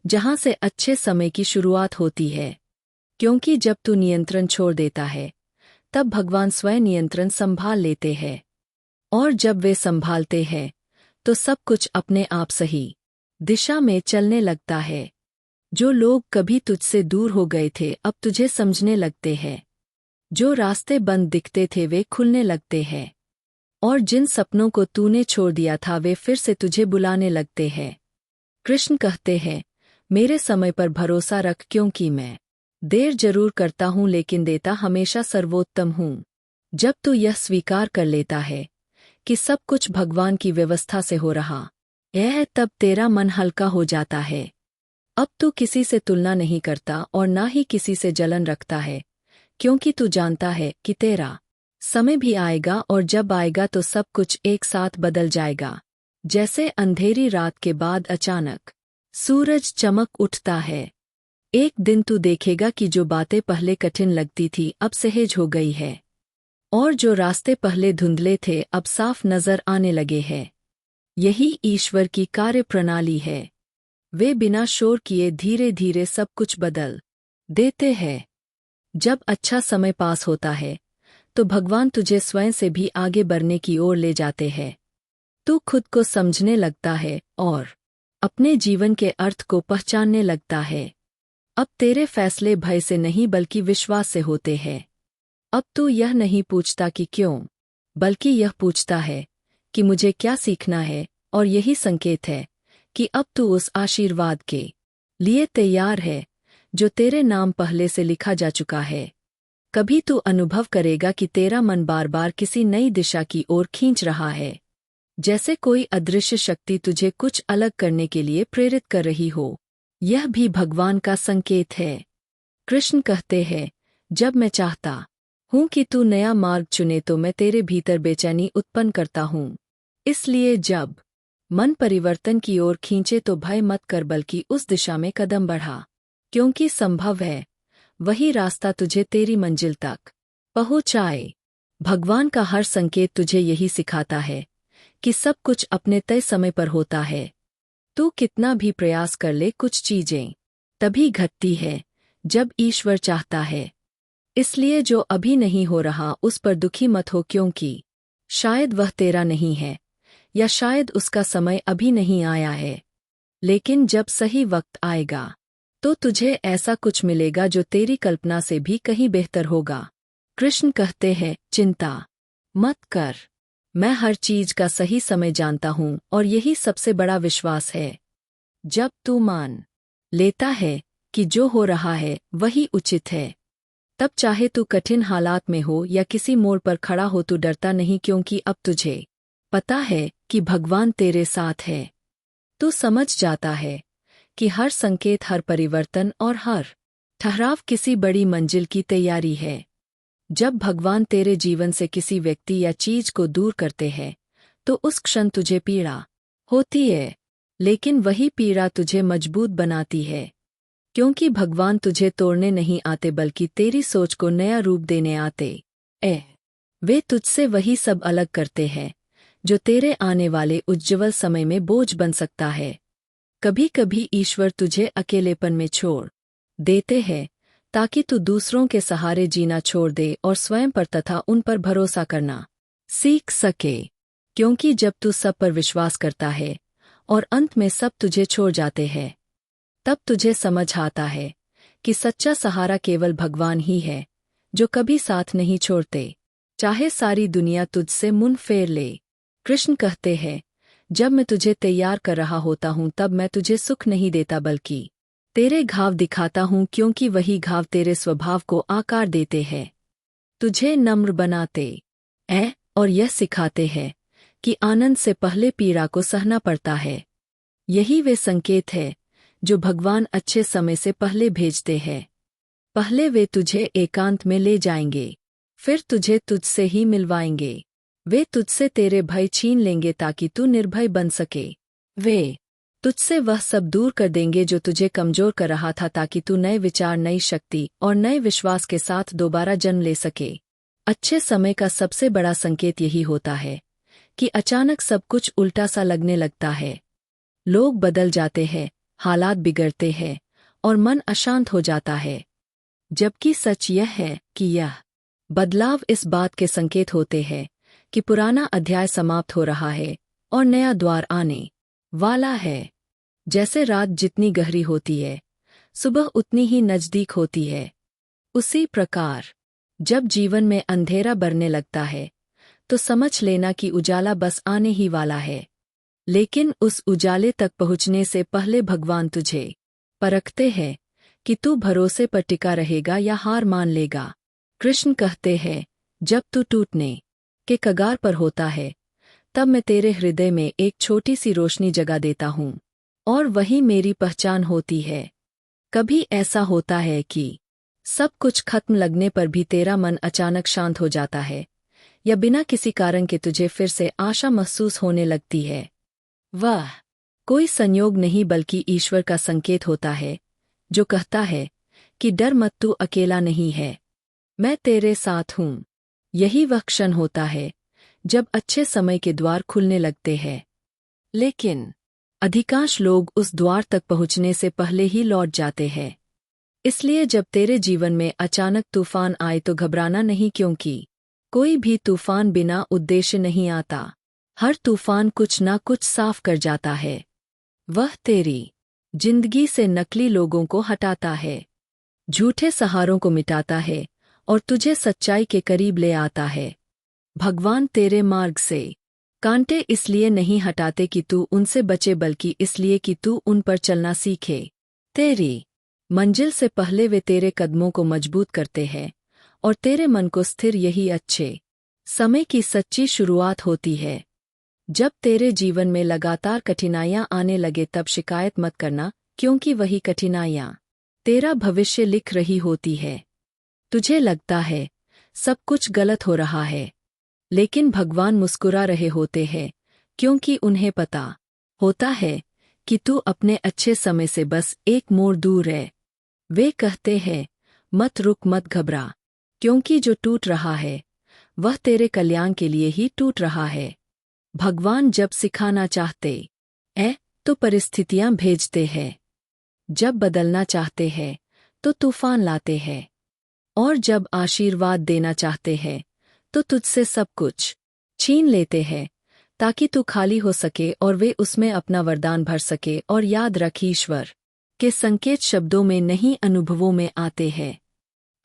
जहां से अच्छे समय की शुरुआत होती है। क्योंकि जब तू नियंत्रण छोड़ देता है, तब भगवान स्वयं नियंत्रण संभाल लेते हैं। और जब वे संभालते हैं, तो सब कुछ अपने आप सही दिशा में चलने लगता है। जो लोग कभी तुझसे दूर हो गए थे अब तुझे समझने लगते हैं। जो रास्ते बंद दिखते थे वे खुलने लगते हैं। और जिन सपनों को तूने छोड़ दिया था वे फिर से तुझे बुलाने लगते हैं। कृष्ण कहते हैं, मेरे समय पर भरोसा रख क्योंकि मैं देर जरूर करता हूँ लेकिन देता हमेशा सर्वोत्तम हूँ। जब तू यह स्वीकार कर लेता है कि सब कुछ भगवान की व्यवस्था से हो रहा है तब तेरा मन हल्का हो जाता है। अब तू किसी से तुलना नहीं करता और ना ही किसी से जलन रखता है, क्योंकि तू जानता है कि तेरा समय भी आएगा और जब आएगा तो सब कुछ एक साथ बदल जाएगा। जैसे अंधेरी रात के बाद अचानक सूरज चमक उठता है। एक दिन तू देखेगा कि जो बातें पहले कठिन लगती थी अब सहज हो गई है, और जो रास्ते पहले धुंधले थे अब साफ नजर आने लगे हैं। यही ईश्वर की कार्य प्रणाली है। वे बिना शोर किए धीरे धीरे सब कुछ बदल देते हैं। जब अच्छा समय पास होता है तो भगवान तुझे स्वयं से भी आगे बढ़ने की ओर ले जाते हैं। तू खुद को समझने लगता है और अपने जीवन के अर्थ को पहचानने लगता है। अब तेरे फैसले भय से नहीं बल्कि विश्वास से होते हैं। अब तू यह नहीं पूछता कि क्यों, बल्कि यह पूछता है कि मुझे क्या सीखना है, और यही संकेत है कि अब तू उस आशीर्वाद के लिए तैयार है जो तेरे नाम पहले से लिखा जा चुका है। कभी तू अनुभव करेगा कि तेरा मन बार बार किसी नई दिशा की ओर खींच रहा है, जैसे कोई अदृश्य शक्ति तुझे कुछ अलग करने के लिए प्रेरित कर रही हो। यह भी भगवान का संकेत है। कृष्ण कहते हैं, जब मैं चाहता हूँ कि तू नया मार्ग चुने तो मैं तेरे भीतर बेचैनी उत्पन्न करता हूँ। इसलिए जब मन परिवर्तन की ओर खींचे तो भय मत कर बल्कि उस दिशा में कदम बढ़ा, क्योंकि संभव है वही रास्ता तुझे तेरी मंजिल तक पहुँचाए। भगवान का हर संकेत तुझे यही सिखाता है कि सब कुछ अपने तय समय पर होता है। तू कितना भी प्रयास कर ले, कुछ चीजें तभी घटती है जब ईश्वर चाहता है। इसलिए जो अभी नहीं हो रहा उस पर दुखी मत हो, क्योंकि शायद वह तेरा नहीं है, या शायद उसका समय अभी नहीं आया है। लेकिन जब सही वक्त आएगा तो तुझे ऐसा कुछ मिलेगा जो तेरी कल्पना से भी कहीं बेहतर होगा। कृष्ण कहते हैं, चिंता मत कर, मैं हर चीज का सही समय जानता हूँ और यही सबसे बड़ा विश्वास है। जब तू मान लेता है कि जो हो रहा है वही उचित है, तब चाहे तू कठिन हालात में हो या किसी मोड़ पर खड़ा हो तू डरता नहीं, क्योंकि अब तुझे पता है कि भगवान तेरे साथ है। तू समझ जाता है कि हर संकेत, हर परिवर्तन और हर ठहराव किसी बड़ी मंजिल की तैयारी है। जब भगवान तेरे जीवन से किसी व्यक्ति या चीज को दूर करते हैं तो उस क्षण तुझे पीड़ा होती है, लेकिन वही पीड़ा तुझे मजबूत बनाती है, क्योंकि भगवान तुझे तोड़ने नहीं आते बल्कि तेरी सोच को नया रूप देने आते हैं। वे तुझसे वही सब अलग करते हैं जो तेरे आने वाले उज्ज्वल समय में बोझ बन सकता है। कभी कभी ईश्वर तुझे अकेलेपन में छोड़ देते हैं ताकि तू दूसरों के सहारे जीना छोड़ दे और स्वयं पर तथा उन पर भरोसा करना सीख सके, क्योंकि जब तू सब पर विश्वास करता है और अंत में सब तुझे छोड़ जाते हैं तब तुझे समझ आता है कि सच्चा सहारा केवल भगवान ही है, जो कभी साथ नहीं छोड़ते, चाहे सारी दुनिया तुझसे मुंह फेर ले। कृष्ण कहते हैं, जब मैं तुझे तैयार कर रहा होता हूँ तब मैं तुझे सुख नहीं देता बल्कि तेरे घाव दिखाता हूँ, क्योंकि वही घाव तेरे स्वभाव को आकार देते हैं, तुझे नम्र बनाते हैं और यह सिखाते हैं कि आनंद से पहले पीड़ा को सहना पड़ता है। यही वे संकेत है जो भगवान अच्छे समय से पहले भेजते हैं। पहले वे तुझे एकांत में ले जाएंगे, फिर तुझे तुझसे ही मिलवाएंगे। वे तुझसे तेरे भय छीन लेंगे ताकि तू निर्भय बन सके। वे तुझसे वह सब दूर कर देंगे जो तुझे कमजोर कर रहा था, ताकि तू नए विचार, नई शक्ति और नए विश्वास के साथ दोबारा जन्म ले सके। अच्छे समय का सबसे बड़ा संकेत यही होता है कि अचानक सब कुछ उल्टा सा लगने लगता है। लोग बदल जाते हैं, हालात बिगड़ते हैं और मन अशांत हो जाता है, जबकि सच यह है कि यह बदलाव इस बात के संकेत होते हैं कि पुराना अध्याय समाप्त हो रहा है और नया द्वार आने वाला है। जैसे रात जितनी गहरी होती है सुबह उतनी ही नजदीक होती है। उसी प्रकार जब जीवन में अंधेरा बढ़ने लगता है तो समझ लेना कि उजाला बस आने ही वाला है। लेकिन उस उजाले तक पहुंचने से पहले भगवान तुझे परखते हैं कि तू भरोसे पर टिका रहेगा या हार मान लेगा। कृष्ण कहते हैं, जब तू टूटने के कगार पर होता है तब मैं तेरे हृदय में एक छोटी सी रोशनी जगा देता हूँ और वही मेरी पहचान होती है। कभी ऐसा होता है कि सब कुछ खत्म लगने पर भी तेरा मन अचानक शांत हो जाता है या बिना किसी कारण के तुझे फिर से आशा महसूस होने लगती है। वह कोई संयोग नहीं बल्कि ईश्वर का संकेत होता है जो कहता है कि डर मत, तू अकेला नहीं है, मैं तेरे साथ हूँ। यही वह क्षण होता है जब अच्छे समय के द्वार खुलने लगते हैं। लेकिन अधिकांश लोग उस द्वार तक पहुँचने से पहले ही लौट जाते हैं। इसलिए जब तेरे जीवन में अचानक तूफान आए तो घबराना नहीं, क्योंकि कोई भी तूफान बिना उद्देश्य नहीं आता। हर तूफान कुछ ना कुछ साफ कर जाता है। वह तेरी जिंदगी से नकली लोगों को हटाता है, झूठे सहारों को मिटाता है और तुझे सच्चाई के करीब ले आता है। भगवान तेरे मार्ग से कांटे इसलिए नहीं हटाते कि तू उनसे बचे, बल्कि इसलिए कि तू उन पर चलना सीखे। तेरी मंजिल से पहले वे तेरे कदमों को मजबूत करते हैं और तेरे मन को स्थिर। यही अच्छे समय की सच्ची शुरुआत होती है। जब तेरे जीवन में लगातार कठिनाइयां आने लगे तब शिकायत मत करना, क्योंकि वही कठिनाइयां तेरा भविष्य लिख रही होती है। तुझे लगता है सब कुछ गलत हो रहा है, लेकिन भगवान मुस्कुरा रहे होते हैं, क्योंकि उन्हें पता होता है कि तू अपने अच्छे समय से बस एक मोड़ दूर है। वे कहते हैं, मत रुक, मत घबरा, क्योंकि जो टूट रहा है वह तेरे कल्याण के लिए ही टूट रहा है। भगवान जब सिखाना चाहते हैं तो परिस्थितियां भेजते हैं, जब बदलना चाहते हैं तो तूफान लाते हैं, और जब आशीर्वाद देना चाहते हैं तो तुझसे सब कुछ छीन लेते हैं ताकि तू खाली हो सके और वे उसमें अपना वरदान भर सके। और याद रख, ईश्वर के संकेत शब्दों में नहीं, अनुभवों में आते हैं।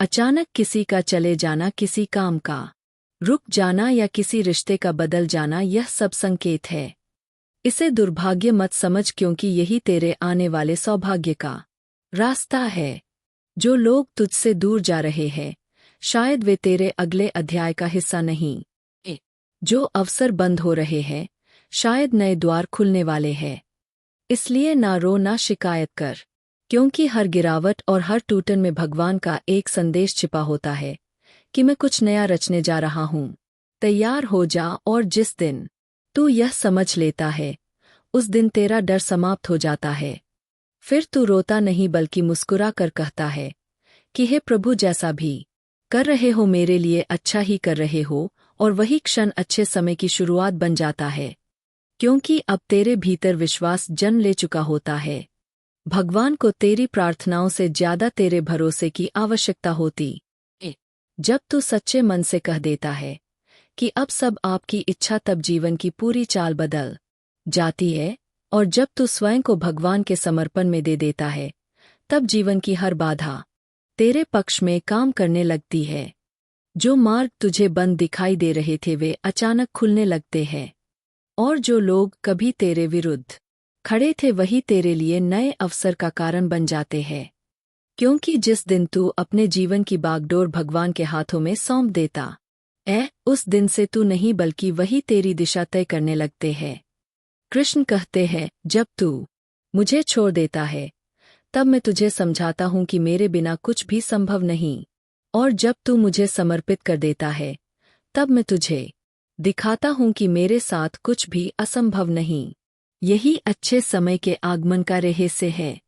अचानक किसी का चले जाना, किसी काम का रुक जाना या किसी रिश्ते का बदल जाना, यह सब संकेत है। इसे दुर्भाग्य मत समझ, क्योंकि यही तेरे आने वाले सौभाग्य का रास्ता है। जो लोग तुझसे दूर जा रहे हैं शायद वे तेरे अगले अध्याय का हिस्सा नहीं। जो अवसर बंद हो रहे हैं शायद नए द्वार खुलने वाले हैं। इसलिए ना रो, ना शिकायत कर, क्योंकि हर गिरावट और हर टूटन में भगवान का एक संदेश छिपा होता है कि मैं कुछ नया रचने जा रहा हूँ। तैयार हो जा, और जिस दिन तू यह समझ लेता है उस दिन तेरा डर समाप्त हो जाता है। फिर तू रोता नहीं बल्कि मुस्कुरा कर कहता है कि हे प्रभु, जैसा भी कर रहे हो मेरे लिए अच्छा ही कर रहे हो। और वही क्षण अच्छे समय की शुरुआत बन जाता है, क्योंकि अब तेरे भीतर विश्वास जन्म ले चुका होता है। भगवान को तेरी प्रार्थनाओं से ज्यादा तेरे भरोसे की आवश्यकता होती है। जब तू सच्चे मन से कह देता है कि अब सब आपकी इच्छा, तब जीवन की पूरी चाल बदल जाती है। और जब तू स्वयं को भगवान के समर्पण में दे देता है तब जीवन की हर बाधा तेरे पक्ष में काम करने लगती है। जो मार्ग तुझे बंद दिखाई दे रहे थे वे अचानक खुलने लगते हैं, और जो लोग कभी तेरे विरुद्ध खड़े थे वही तेरे लिए नए अवसर का कारण बन जाते हैं। क्योंकि जिस दिन तू अपने जीवन की बागडोर भगवान के हाथों में सौंप देता है, उस दिन से तू नहीं बल्कि वही तेरी दिशा तय करने लगते हैं। कृष्ण कहते हैं, जब तू मुझे छोड़ देता है तब मैं तुझे समझाता हूँ कि मेरे बिना कुछ भी संभव नहीं, और जब तू मुझे समर्पित कर देता है तब मैं तुझे दिखाता हूँ कि मेरे साथ कुछ भी असंभव नहीं। यही अच्छे समय के आगमन का रहस्य है।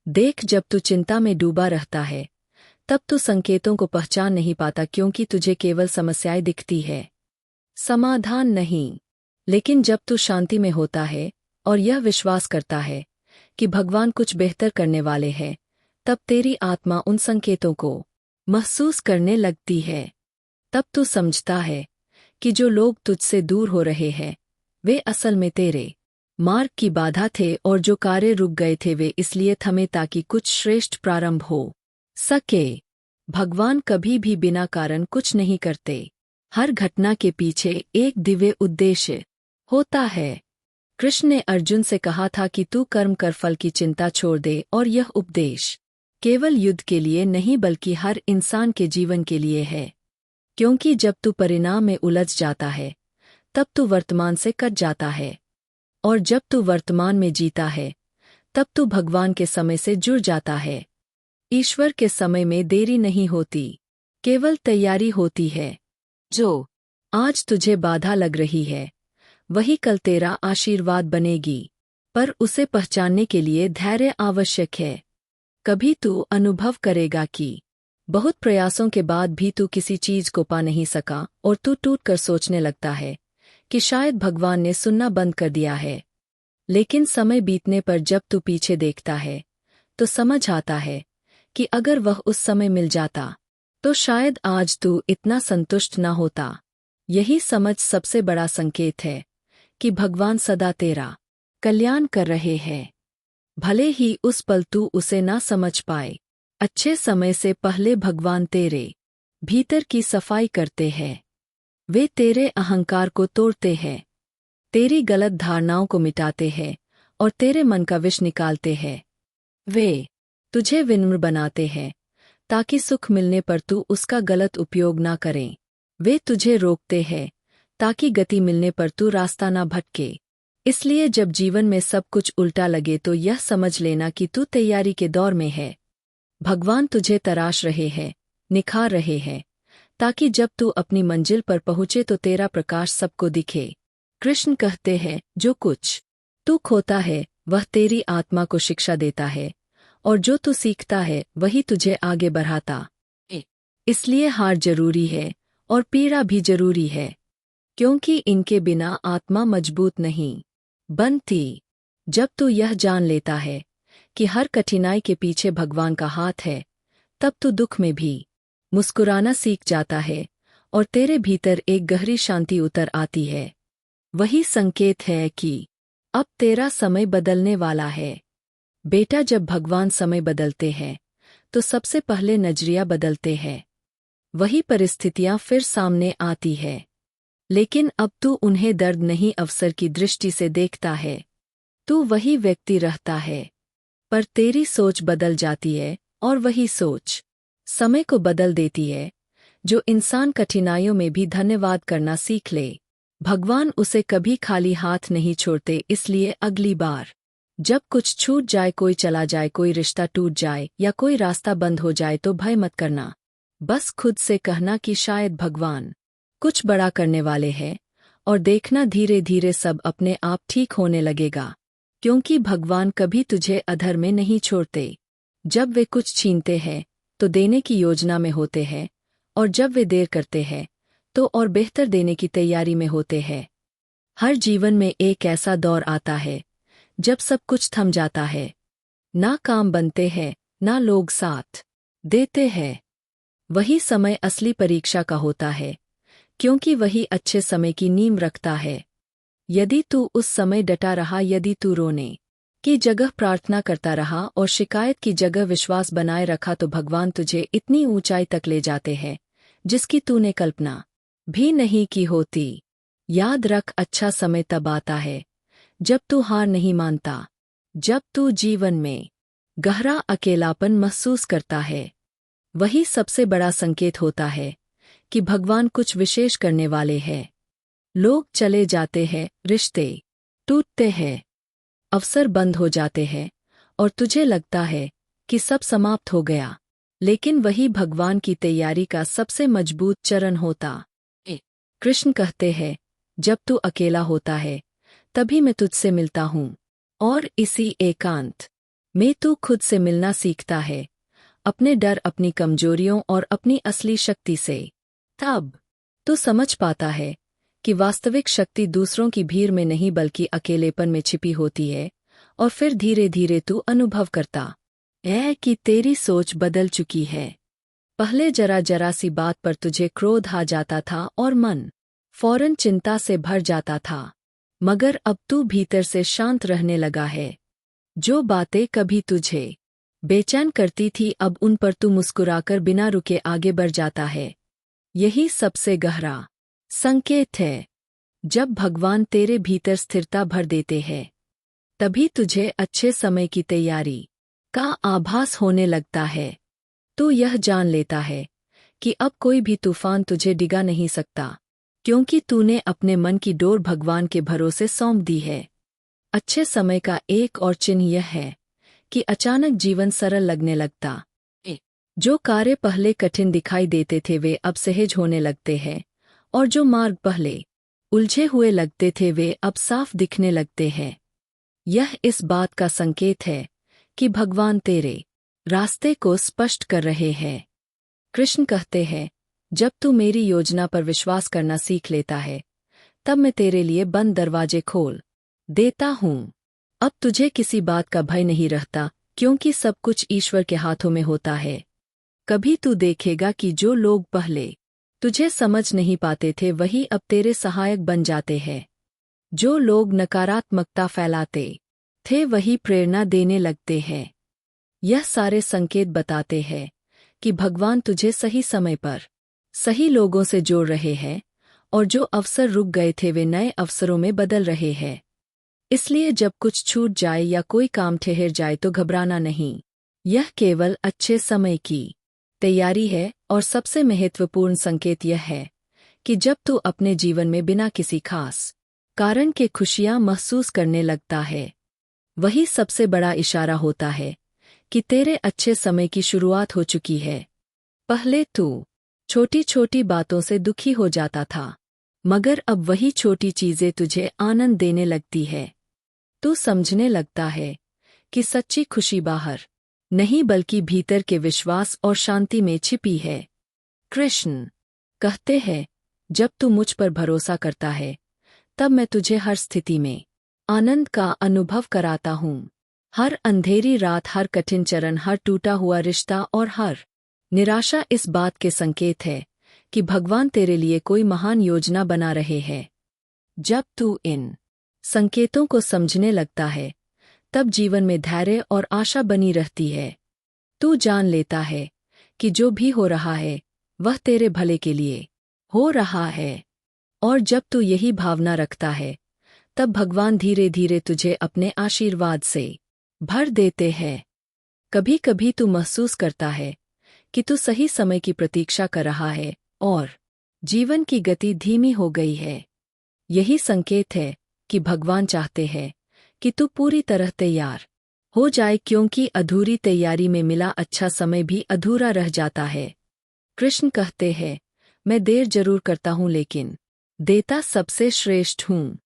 देख, जब तू चिंता में डूबा रहता है तब तू संकेतों को पहचान नहीं पाता, क्योंकि तुझे केवल समस्याएं दिखती है, समाधान नहीं। लेकिन जब तू शांति में होता है और यह विश्वास करता है कि भगवान कुछ बेहतर करने वाले हैं, तब तेरी आत्मा उन संकेतों को महसूस करने लगती है। तब तू समझता है कि जो लोग तुझसे दूर हो रहे हैं वे असल में तेरे मार्ग की बाधा थे और जो कार्य रुक गए थे वे इसलिए थमे ताकि कुछ श्रेष्ठ प्रारंभ हो सके। भगवान कभी भी बिना कारण कुछ नहीं करते। हर घटना के पीछे एक दिव्य उद्देश्य होता है। कृष्ण ने अर्जुन से कहा था कि तू कर्म कर, फल की चिंता छोड़ दे, और यह उपदेश केवल युद्ध के लिए नहीं बल्कि हर इंसान के जीवन के लिए है। क्योंकि जब तू परिणाम में उलझ जाता है तब तू वर्तमान से कट जाता है, और जब तू वर्तमान में जीता है तब तू भगवान के समय से जुड़ जाता है। ईश्वर के समय में देरी नहीं होती, केवल तैयारी होती है। जो आज तुझे बाधा लग रही है वही कल तेरा आशीर्वाद बनेगी, पर उसे पहचानने के लिए धैर्य आवश्यक है। कभी तू अनुभव करेगा कि बहुत प्रयासों के बाद भी तू किसी चीज को पा नहीं सका और तू टूट कर सोचने लगता है कि शायद भगवान ने सुनना बंद कर दिया है। लेकिन समय बीतने पर जब तू पीछे देखता है तो समझ आता है कि अगर वह उस समय मिल जाता तो शायद आज तू इतना संतुष्ट न होता। यही समझ सबसे बड़ा संकेत है कि भगवान सदा तेरा कल्याण कर रहे हैं, भले ही उस पल तू उसे ना समझ पाए। अच्छे समय से पहले भगवान तेरे भीतर की सफाई करते हैं। वे तेरे अहंकार को तोड़ते हैं, तेरी गलत धारणाओं को मिटाते हैं और तेरे मन का विष निकालते हैं। वे तुझे विनम्र बनाते हैं ताकि सुख मिलने पर तू उसका गलत उपयोग ना करें। वे तुझे रोकते हैं ताकि गति मिलने पर तू रास्ता ना भटके। इसलिए जब जीवन में सब कुछ उल्टा लगे तो यह समझ लेना कि तू तैयारी के दौर में है। भगवान तुझे तराश रहे हैं, निखार रहे हैं, ताकि जब तू अपनी मंजिल पर पहुँचे तो तेरा प्रकाश सबको दिखे। कृष्ण कहते हैं, जो कुछ तू खोता है वह तेरी आत्मा को शिक्षा देता है, और जो तू सीखता है वही तुझे आगे बढ़ाता है। इसलिए हार जरूरी है और पीड़ा भी जरूरी है, क्योंकि इनके बिना आत्मा मजबूत नहीं बनती। जब तू यह जान लेता है कि हर कठिनाई के पीछे भगवान का हाथ है, तब तू दुख में भी मुस्कुराना सीख जाता है और तेरे भीतर एक गहरी शांति उतर आती है। वही संकेत है कि अब तेरा समय बदलने वाला है। बेटा, जब भगवान समय बदलते हैं तो सबसे पहले नजरिया बदलते हैं। वही परिस्थितियां फिर सामने आती है, लेकिन अब तू उन्हें दर्द नहीं अवसर की दृष्टि से देखता है। तू वही व्यक्ति रहता है, पर तेरी सोच बदल जाती है, और वही सोच समय को बदल देती है। जो इंसान कठिनाइयों में भी धन्यवाद करना सीख ले, भगवान उसे कभी खाली हाथ नहीं छोड़ते। इसलिए अगली बार जब कुछ छूट जाए, कोई चला जाए, कोई रिश्ता टूट जाए या कोई रास्ता बंद हो जाए तो भय मत करना। बस खुद से कहना कि शायद भगवान कुछ बड़ा करने वाले हैं, और देखना धीरे धीरे सब अपने आप ठीक होने लगेगा। क्योंकि भगवान कभी तुझे अधर में नहीं छोड़ते। जब वे कुछ छीनते हैं तो देने की योजना में होते हैं, और जब वे देर करते हैं तो और बेहतर देने की तैयारी में होते हैं। हर जीवन में एक ऐसा दौर आता है जब सब कुछ थम जाता है, ना काम बनते हैं, ना लोग साथ देते हैं। वही समय असली परीक्षा का होता है, क्योंकि वही अच्छे समय की नींव रखता है। यदि तू उस समय डटा रहा, यदि तू रोने की जगह प्रार्थना करता रहा और शिकायत की जगह विश्वास बनाए रखा, तो भगवान तुझे इतनी ऊंचाई तक ले जाते हैं जिसकी तूने कल्पना भी नहीं की होती। याद रख, अच्छा समय तब आता है जब तू हार नहीं मानता, जब तू जीवन में गहरा अकेलापन महसूस करता है। वही सबसे बड़ा संकेत होता है कि भगवान कुछ विशेष करने वाले हैं। लोग चले जाते हैं, रिश्ते टूटते हैं, अवसर बंद हो जाते हैं, और तुझे लगता है कि सब समाप्त हो गया। लेकिन वही भगवान की तैयारी का सबसे मजबूत चरण होता है। कृष्ण कहते हैं, जब तू अकेला होता है तभी मैं तुझसे मिलता हूँ, और इसी एकांत में तू खुद से मिलना सीखता है, अपने डर, अपनी कमजोरियों और अपनी असली शक्ति से। तब तू समझ पाता है कि वास्तविक शक्ति दूसरों की भीड़ में नहीं बल्कि अकेलेपन में छिपी होती है। और फिर धीरे धीरे तू अनुभव करता है कि तेरी सोच बदल चुकी है। पहले जरा जरा सी बात पर तुझे क्रोध आ जाता था और मन फौरन चिंता से भर जाता था, मगर अब तू भीतर से शांत रहने लगा है। जो बातें कभी तुझे बेचैन करती थी अब उन पर तू मुस्कुराकर बिना रुके आगे बढ़ जाता है। यही सबसे गहरा संकेत है। जब भगवान तेरे भीतर स्थिरता भर देते हैं तभी तुझे अच्छे समय की तैयारी का आभास होने लगता है। तू यह जान लेता है कि अब कोई भी तूफान तुझे डिगा नहीं सकता, क्योंकि तूने अपने मन की डोर भगवान के भरोसे सौंप दी है। अच्छे समय का एक और चिन्ह यह है कि अचानक जीवन सरल लगने लगता है। जो कार्य पहले कठिन दिखाई देते थे वे अब सहज होने लगते हैं, और जो मार्ग पहले उलझे हुए लगते थे वे अब साफ दिखने लगते हैं। यह इस बात का संकेत है कि भगवान तेरे रास्ते को स्पष्ट कर रहे हैं। कृष्ण कहते हैं, जब तू मेरी योजना पर विश्वास करना सीख लेता है तब मैं तेरे लिए बंद दरवाजे खोल देता हूँ। अब तुझे किसी बात का भय नहीं रहता, क्योंकि सब कुछ ईश्वर के हाथों में होता है। कभी तू देखेगा कि जो लोग पहले तुझे समझ नहीं पाते थे वही अब तेरे सहायक बन जाते हैं। जो लोग नकारात्मकता फैलाते थे वही प्रेरणा देने लगते हैं। यह सारे संकेत बताते हैं कि भगवान तुझे सही समय पर सही लोगों से जोड़ रहे हैं, और जो अवसर रुक गए थे वे नए अवसरों में बदल रहे हैं। इसलिए जब कुछ छूट जाए या कोई काम ठहर जाए तो घबराना नहीं। यह केवल अच्छे समय की तैयारी है, और सबसे महत्वपूर्ण संकेत यह है कि जब तू अपने जीवन में बिना किसी खास कारण के खुशियां महसूस करने लगता है वही सबसे बड़ा इशारा होता है कि तेरे अच्छे समय की शुरुआत हो चुकी है। पहले तू छोटी छोटी बातों से दुखी हो जाता था, मगर अब वही छोटी चीजें तुझे आनंद देने लगती है। तू समझने लगता है कि सच्ची खुशी बाहर नहीं बल्कि भीतर के विश्वास और शांति में छिपी है। कृष्ण कहते हैं, जब तू मुझ पर भरोसा करता है तब मैं तुझे हर स्थिति में आनंद का अनुभव कराता हूँ। हर अंधेरी रात, हर कठिन चरण, हर टूटा हुआ रिश्ता और हर निराशा इस बात के संकेत है कि भगवान तेरे लिए कोई महान योजना बना रहे हैं। जब तू इन संकेतों को समझने लगता है तब जीवन में धैर्य और आशा बनी रहती है। तू जान लेता है कि जो भी हो रहा है वह तेरे भले के लिए हो रहा है, और जब तू यही भावना रखता है तब भगवान धीरे धीरे तुझे अपने आशीर्वाद से भर देते हैं। कभी कभी तू महसूस करता है कि तू सही समय की प्रतीक्षा कर रहा है और जीवन की गति धीमी हो गई है। यही संकेत है कि भगवान चाहते हैं कि तू पूरी तरह तैयार हो जाए, क्योंकि अधूरी तैयारी में मिला अच्छा समय भी अधूरा रह जाता है। कृष्ण कहते हैं, मैं देर जरूर करता हूँ लेकिन देता सबसे श्रेष्ठ हूँ।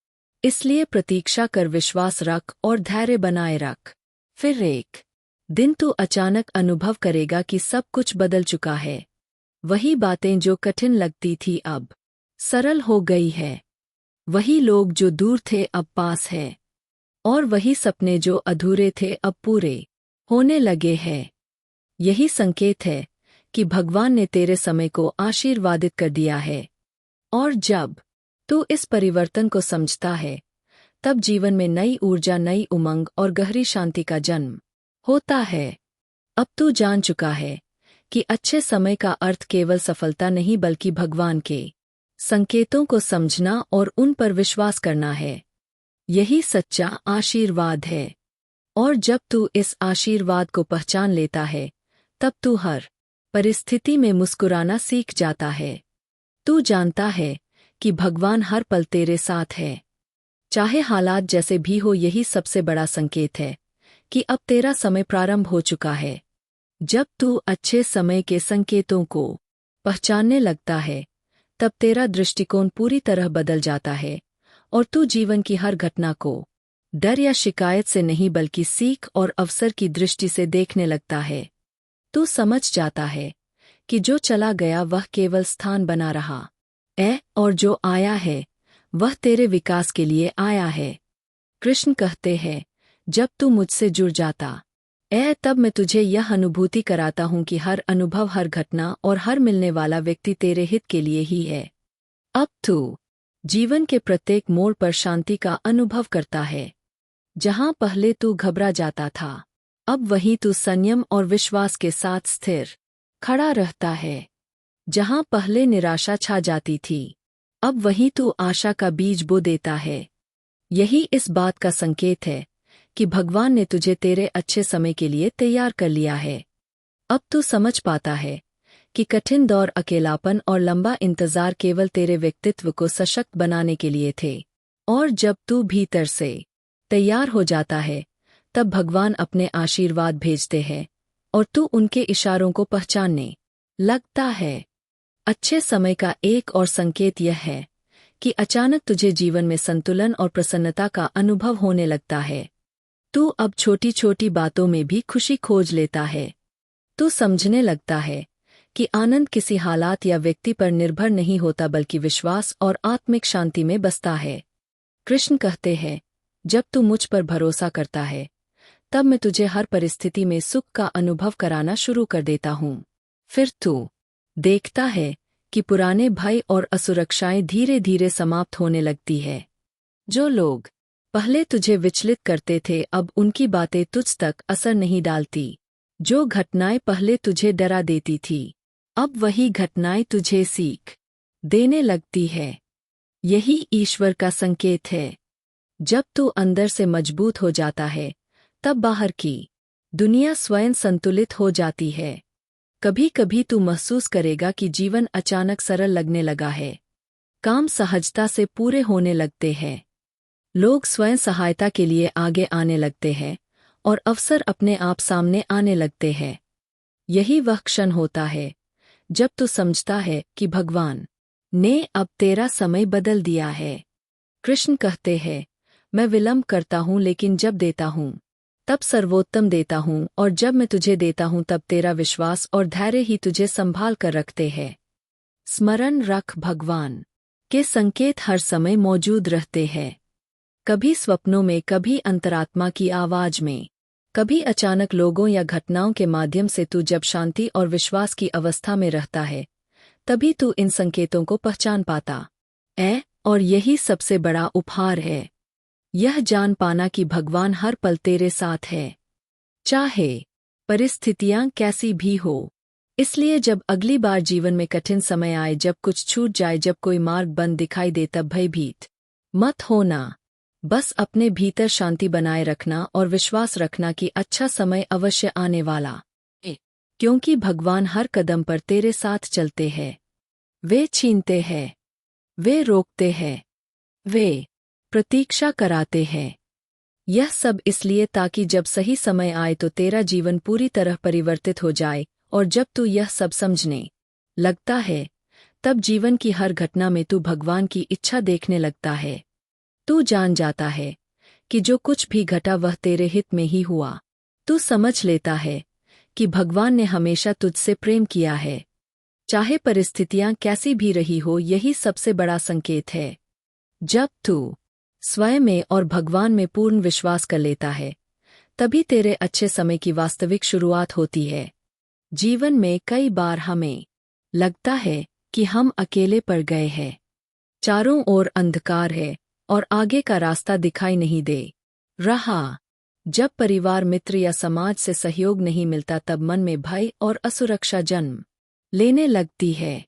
इसलिए प्रतीक्षा कर, विश्वास रख और धैर्य बनाए रख। फिर एक दिन तू अचानक अनुभव करेगा कि सब कुछ बदल चुका है। वही बातें जो कठिन लगती थी अब सरल हो गई है। वही लोग जो दूर थे अब पास है, और वही सपने जो अधूरे थे अब पूरे होने लगे हैं। यही संकेत है कि भगवान ने तेरे समय को आशीर्वादित कर दिया है। और जब तू इस परिवर्तन को समझता है तब जीवन में नई ऊर्जा, नई उमंग और गहरी शांति का जन्म होता है। अब तू जान चुका है कि अच्छे समय का अर्थ केवल सफलता नहीं बल्कि भगवान के संकेतों को समझना और उन पर विश्वास करना है। यही सच्चा आशीर्वाद है, और जब तू इस आशीर्वाद को पहचान लेता है तब तू हर परिस्थिति में मुस्कुराना सीख जाता है। तू जानता है कि भगवान हर पल तेरे साथ है, चाहे हालात जैसे भी हो। यही सबसे बड़ा संकेत है कि अब तेरा समय प्रारंभ हो चुका है। जब तू अच्छे समय के संकेतों को पहचानने लगता है तब तेरा दृष्टिकोण पूरी तरह बदल जाता है, और तू जीवन की हर घटना को डर या शिकायत से नहीं बल्कि सीख और अवसर की दृष्टि से देखने लगता है। तू समझ जाता है कि जो चला गया वह केवल स्थान बना रहा है, और जो आया है वह तेरे विकास के लिए आया है। कृष्ण कहते हैं, जब तू मुझसे जुड़ जाता तब मैं तुझे यह अनुभूति कराता हूँ कि हर अनुभव, हर घटना और हर मिलने वाला व्यक्ति तेरे हित के लिए ही है। अब तू जीवन के प्रत्येक मोड़ पर शांति का अनुभव करता है। जहां पहले तू घबरा जाता था, अब वहीं तू संयम और विश्वास के साथ स्थिर खड़ा रहता है। जहां पहले निराशा छा जाती थी, अब वहीं तू आशा का बीज बो देता है। यही इस बात का संकेत है कि भगवान ने तुझे तेरे अच्छे समय के लिए तैयार कर लिया है। अब तू समझ पाता है कि कठिन दौर, अकेलापन और लंबा इंतजार केवल तेरे व्यक्तित्व को सशक्त बनाने के लिए थे। और जब तू भीतर से तैयार हो जाता है, तब भगवान अपने आशीर्वाद भेजते हैं और तू उनके इशारों को पहचानने लगता है। अच्छे समय का एक और संकेत यह है कि अचानक तुझे जीवन में संतुलन और प्रसन्नता का अनुभव होने लगता है। तू अब छोटी छोटी बातों में भी खुशी खोज लेता है। तू समझने लगता है कि आनंद किसी हालात या व्यक्ति पर निर्भर नहीं होता, बल्कि विश्वास और आत्मिक शांति में बसता है। कृष्ण कहते हैं, जब तू मुझ पर भरोसा करता है, तब मैं तुझे हर परिस्थिति में सुख का अनुभव कराना शुरू कर देता हूँ। फिर तू देखता है कि पुराने भय और असुरक्षाएं धीरे धीरे समाप्त होने लगती है। जो लोग पहले तुझे विचलित करते थे, अब उनकी बातें तुझ तक असर नहीं डालती। जो घटनाएं पहले तुझे डरा देती थी, अब वही घटनाएं तुझे सीख देने लगती है। यही ईश्वर का संकेत है। जब तू अंदर से मजबूत हो जाता है, तब बाहर की दुनिया स्वयं संतुलित हो जाती है। कभी कभी तू महसूस करेगा कि जीवन अचानक सरल लगने लगा है। काम सहजता से पूरे होने लगते हैं। लोग स्वयं सहायता के लिए आगे आने लगते हैं और अवसर अपने आप सामने आने लगते हैं। यही वह क्षण होता है जब तू समझता है कि भगवान ने अब तेरा समय बदल दिया है। कृष्ण कहते हैं, मैं विलंब करता हूँ, लेकिन जब देता हूँ तब सर्वोत्तम देता हूँ, और जब मैं तुझे देता हूँ तब तेरा विश्वास और धैर्य ही तुझे संभाल कर रखते हैं। स्मरण रख, भगवान के संकेत हर समय मौजूद रहते हैं। कभी स्वप्नों में, कभी अंतरात्मा की आवाज में, कभी अचानक लोगों या घटनाओं के माध्यम से। तू जब शांति और विश्वास की अवस्था में रहता है, तभी तू इन संकेतों को पहचान पाता है। और यही सबसे बड़ा उपहार है, यह जान पाना कि भगवान हर पल तेरे साथ है, चाहे परिस्थितियां कैसी भी हो। इसलिए जब अगली बार जीवन में कठिन समय आए, जब कुछ छूट जाए, जब कोई मार्ग बंद दिखाई दे, तब भयभीत मत होना। बस अपने भीतर शांति बनाए रखना और विश्वास रखना कि अच्छा समय अवश्य आने वाला है, क्योंकि भगवान हर कदम पर तेरे साथ चलते हैं। वे छीनते हैं, वे रोकते हैं, वे प्रतीक्षा कराते हैं। यह सब इसलिए ताकि जब सही समय आए तो तेरा जीवन पूरी तरह परिवर्तित हो जाए। और जब तू यह सब समझने लगता है, तब जीवन की हर घटना में तू भगवान की इच्छा देखने लगता है। तू जान जाता है कि जो कुछ भी घटा वह तेरे हित में ही हुआ। तू समझ लेता है कि भगवान ने हमेशा तुझसे प्रेम किया है, चाहे परिस्थितियां कैसी भी रही हो। यही सबसे बड़ा संकेत है। जब तू स्वयं में और भगवान में पूर्ण विश्वास कर लेता है, तभी तेरे अच्छे समय की वास्तविक शुरुआत होती है। जीवन में कई बार हमें लगता है कि हम अकेले पड़ गए हैं, चारों ओर अंधकार है और आगे का रास्ता दिखाई नहीं दे रहा। जब परिवार, मित्र या समाज से सहयोग नहीं मिलता, तब मन में भय और असुरक्षा जन्म लेने लगती है।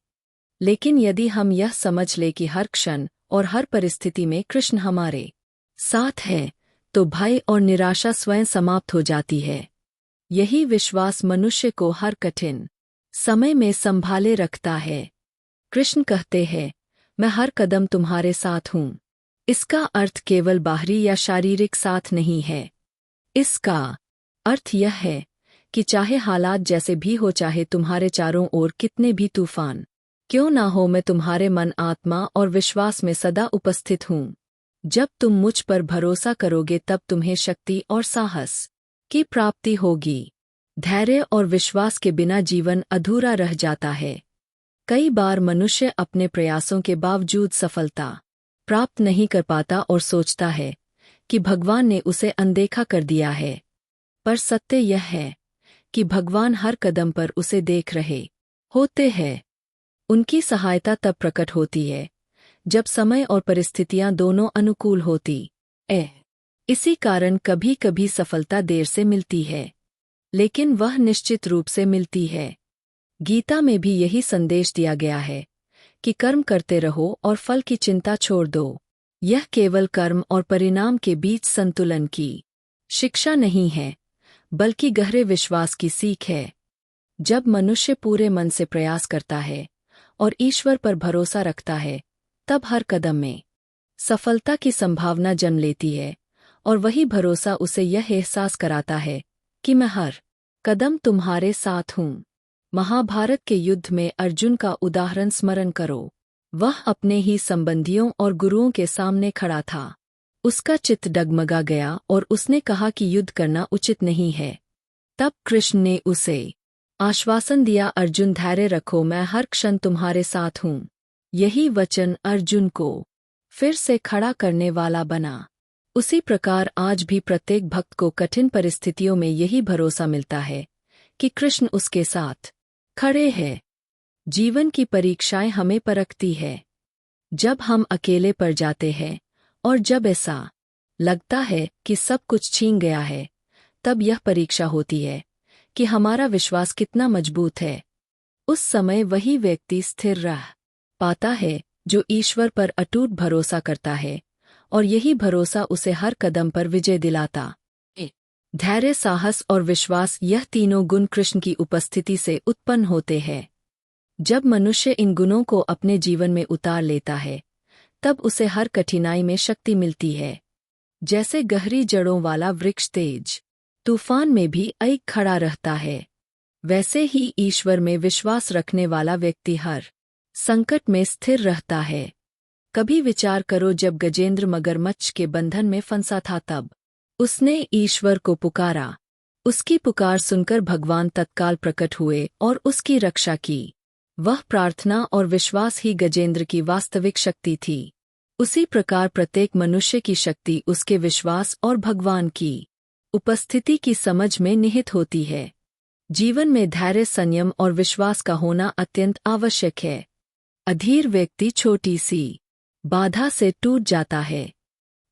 लेकिन यदि हम यह समझ ले कि हर क्षण और हर परिस्थिति में कृष्ण हमारे साथ है, तो भय और निराशा स्वयं समाप्त हो जाती है। यही विश्वास मनुष्य को हर कठिन समय में संभाले रखता है। कृष्ण कहते हैं, मैं हर कदम तुम्हारे साथ हूँ। इसका अर्थ केवल बाहरी या शारीरिक साथ नहीं है। इसका अर्थ यह है कि चाहे हालात जैसे भी हो, चाहे तुम्हारे चारों ओर कितने भी तूफान क्यों ना हो, मैं तुम्हारे मन, आत्मा और विश्वास में सदा उपस्थित हूँ। जब तुम मुझ पर भरोसा करोगे, तब तुम्हें शक्ति और साहस की प्राप्ति होगी। धैर्य और विश्वास के बिना जीवन अधूरा रह जाता है। कई बार मनुष्य अपने प्रयासों के बावजूद सफलता प्राप्त नहीं कर पाता और सोचता है कि भगवान ने उसे अनदेखा कर दिया है। पर सत्य यह है कि भगवान हर कदम पर उसे देख रहे होते हैं। उनकी सहायता तब प्रकट होती है जब समय और परिस्थितियां दोनों अनुकूल होती इसी कारण कभी कभी सफलता देर से मिलती है, लेकिन वह निश्चित रूप से मिलती है। गीता में भी यही संदेश दिया गया है कि कर्म करते रहो और फल की चिंता छोड़ दो। यह केवल कर्म और परिणाम के बीच संतुलन की शिक्षा नहीं है, बल्कि गहरे विश्वास की सीख है। जब मनुष्य पूरे मन से प्रयास करता है और ईश्वर पर भरोसा रखता है, तब हर कदम में सफलता की संभावना जन्म लेती है, और वही भरोसा उसे यह एहसास कराता है कि मैं हर कदम तुम्हारे साथ हूँ। महाभारत के युद्ध में अर्जुन का उदाहरण स्मरण करो। वह अपने ही संबंधियों और गुरुओं के सामने खड़ा था। उसका चित्त डगमगा गया और उसने कहा कि युद्ध करना उचित नहीं है। तब कृष्ण ने उसे आश्वासन दिया, अर्जुन धैर्य रखो, मैं हर क्षण तुम्हारे साथ हूँ। यही वचन अर्जुन को फिर से खड़ा करने वाला बना। उसी प्रकार आज भी प्रत्येक भक्त को कठिन परिस्थितियों में यही भरोसा मिलता है कि कृष्ण उसके साथ खड़े हैं। जीवन की परीक्षाएं हमें परखती है। जब हम अकेले पड़ जाते हैं और जब ऐसा लगता है कि सब कुछ छीन गया है, तब यह परीक्षा होती है कि हमारा विश्वास कितना मजबूत है। उस समय वही व्यक्ति स्थिर रह पाता है जो ईश्वर पर अटूट भरोसा करता है, और यही भरोसा उसे हर कदम पर विजय दिलाता है। धैर्य, साहस और विश्वास, यह तीनों गुण कृष्ण की उपस्थिति से उत्पन्न होते हैं। जब मनुष्य इन गुणों को अपने जीवन में उतार लेता है, तब उसे हर कठिनाई में शक्ति मिलती है। जैसे गहरी जड़ों वाला वृक्ष तेज तूफान में भी अडिग खड़ा रहता है, वैसे ही ईश्वर में विश्वास रखने वाला व्यक्ति हर संकट में स्थिर रहता है। कभी विचार करो, जब गजेंद्र मगरमच्छ के बंधन में फंसा था, तब उसने ईश्वर को पुकारा। उसकी पुकार सुनकर भगवान तत्काल प्रकट हुए और उसकी रक्षा की। वह प्रार्थना और विश्वास ही गजेंद्र की वास्तविक शक्ति थी। उसी प्रकार प्रत्येक मनुष्य की शक्ति उसके विश्वास और भगवान की उपस्थिति की समझ में निहित होती है। जीवन में धैर्य, संयम और विश्वास का होना अत्यंत आवश्यक है। अधीर व्यक्ति छोटी सी बाधा से टूट जाता है,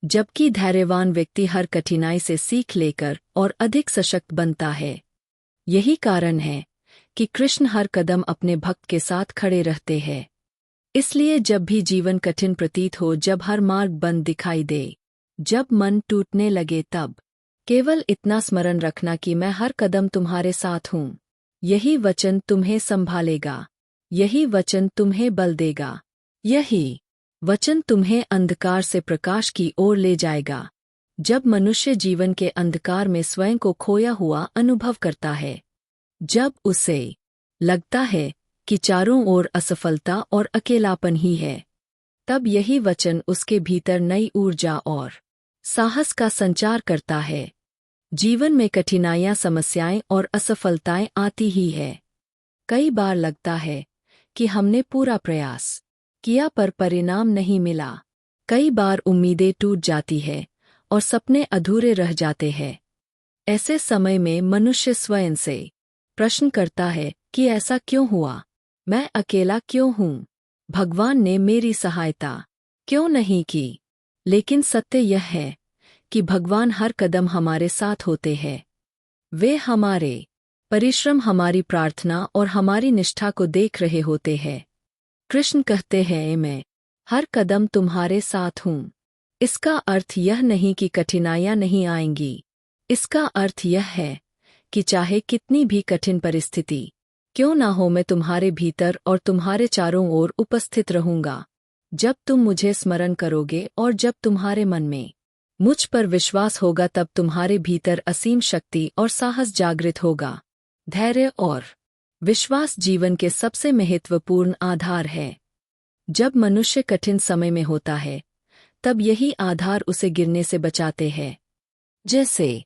जबकि धैर्यवान व्यक्ति हर कठिनाई से सीख लेकर और अधिक सशक्त बनता है। यही कारण है कि कृष्ण हर कदम अपने भक्त के साथ खड़े रहते हैं। इसलिए जब भी जीवन कठिन प्रतीत हो, जब हर मार्ग बंद दिखाई दे, जब मन टूटने लगे, तब केवल इतना स्मरण रखना कि मैं हर कदम तुम्हारे साथ हूँ। यही वचन तुम्हें संभालेगा, यही वचन तुम्हें बल देगा, यही वचन तुम्हें अंधकार से प्रकाश की ओर ले जाएगा। जब मनुष्य जीवन के अंधकार में स्वयं को खोया हुआ अनुभव करता है, जब उसे लगता है कि चारों ओर असफलता और अकेलापन ही है, तब यही वचन उसके भीतर नई ऊर्जा और साहस का संचार करता है। जीवन में कठिनाइयां, समस्याएं और असफलताएं आती ही है। कई बार लगता है कि हमने पूरा प्रयास किया पर परिणाम नहीं मिला। कई बार उम्मीदें टूट जाती है और सपने अधूरे रह जाते हैं। ऐसे समय में मनुष्य स्वयं से प्रश्न करता है कि ऐसा क्यों हुआ? मैं अकेला क्यों हूँ? भगवान ने मेरी सहायता क्यों नहीं की? लेकिन सत्य यह है कि भगवान हर कदम हमारे साथ होते हैं। वे हमारे परिश्रम, हमारी प्रार्थना और हमारी निष्ठा को देख रहे होते हैं। कृष्ण कहते हैं, मैं हर कदम तुम्हारे साथ हूँ। इसका अर्थ यह नहीं कि कठिनाइयां नहीं आएंगी। इसका अर्थ यह है कि चाहे कितनी भी कठिन परिस्थिति क्यों ना हो, मैं तुम्हारे भीतर और तुम्हारे चारों ओर उपस्थित रहूंगा। जब तुम मुझे स्मरण करोगे और जब तुम्हारे मन में मुझ पर विश्वास होगा, तब तुम्हारे भीतर असीम शक्ति और साहस जागृत होगा। धैर्य और विश्वास जीवन के सबसे महत्वपूर्ण आधार है। जब मनुष्य कठिन समय में होता है, तब यही आधार उसे गिरने से बचाते हैं। जैसे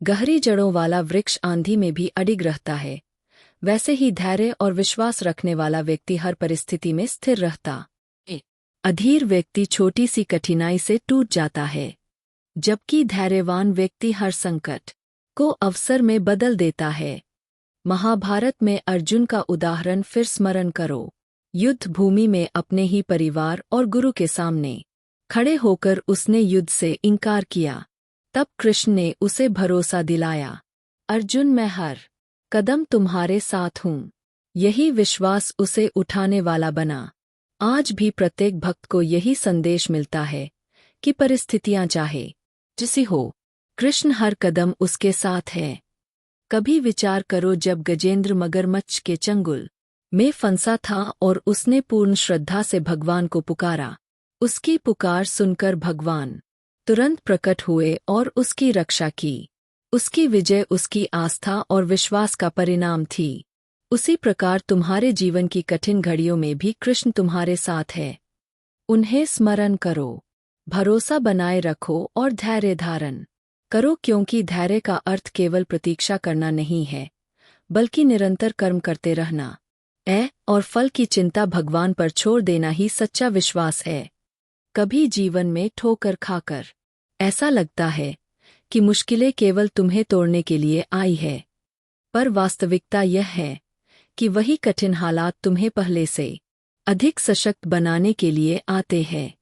गहरी जड़ों वाला वृक्ष आंधी में भी अडिग रहता है, वैसे ही धैर्य और विश्वास रखने वाला व्यक्ति हर परिस्थिति में स्थिर रहता है। अधीर व्यक्ति छोटी सी कठिनाई से टूट जाता है, जबकि धैर्यवान व्यक्ति हर संकट को अवसर में बदल देता है। महाभारत में अर्जुन का उदाहरण फिर स्मरण करो। युद्ध भूमि में अपने ही परिवार और गुरु के सामने खड़े होकर उसने युद्ध से इनकार किया। तब कृष्ण ने उसे भरोसा दिलाया, अर्जुन मैं हर कदम तुम्हारे साथ हूँ। यही विश्वास उसे उठाने वाला बना। आज भी प्रत्येक भक्त को यही संदेश मिलता है कि परिस्थितियां चाहे जैसी हो, कृष्ण हर कदम उसके साथ है। कभी विचार करो, जब गजेंद्र मगरमच्छ के चंगुल में फंसा था और उसने पूर्ण श्रद्धा से भगवान को पुकारा, उसकी पुकार सुनकर भगवान तुरंत प्रकट हुए और उसकी रक्षा की। उसकी विजय उसकी आस्था और विश्वास का परिणाम थी। उसी प्रकार तुम्हारे जीवन की कठिन घड़ियों में भी कृष्ण तुम्हारे साथ है। उन्हें स्मरण करो, भरोसा बनाए रखो और धैर्य धारण करो, क्योंकि धैर्य का अर्थ केवल प्रतीक्षा करना नहीं है, बल्कि निरंतर कर्म करते रहना और फल की चिंता भगवान पर छोड़ देना ही सच्चा विश्वास है। कभी जीवन में ठोकर खाकर ऐसा लगता है कि मुश्किलें केवल तुम्हें तोड़ने के लिए आई है, पर वास्तविकता यह है कि वही कठिन हालात तुम्हें पहले से अधिक सशक्त बनाने के लिए आते हैं।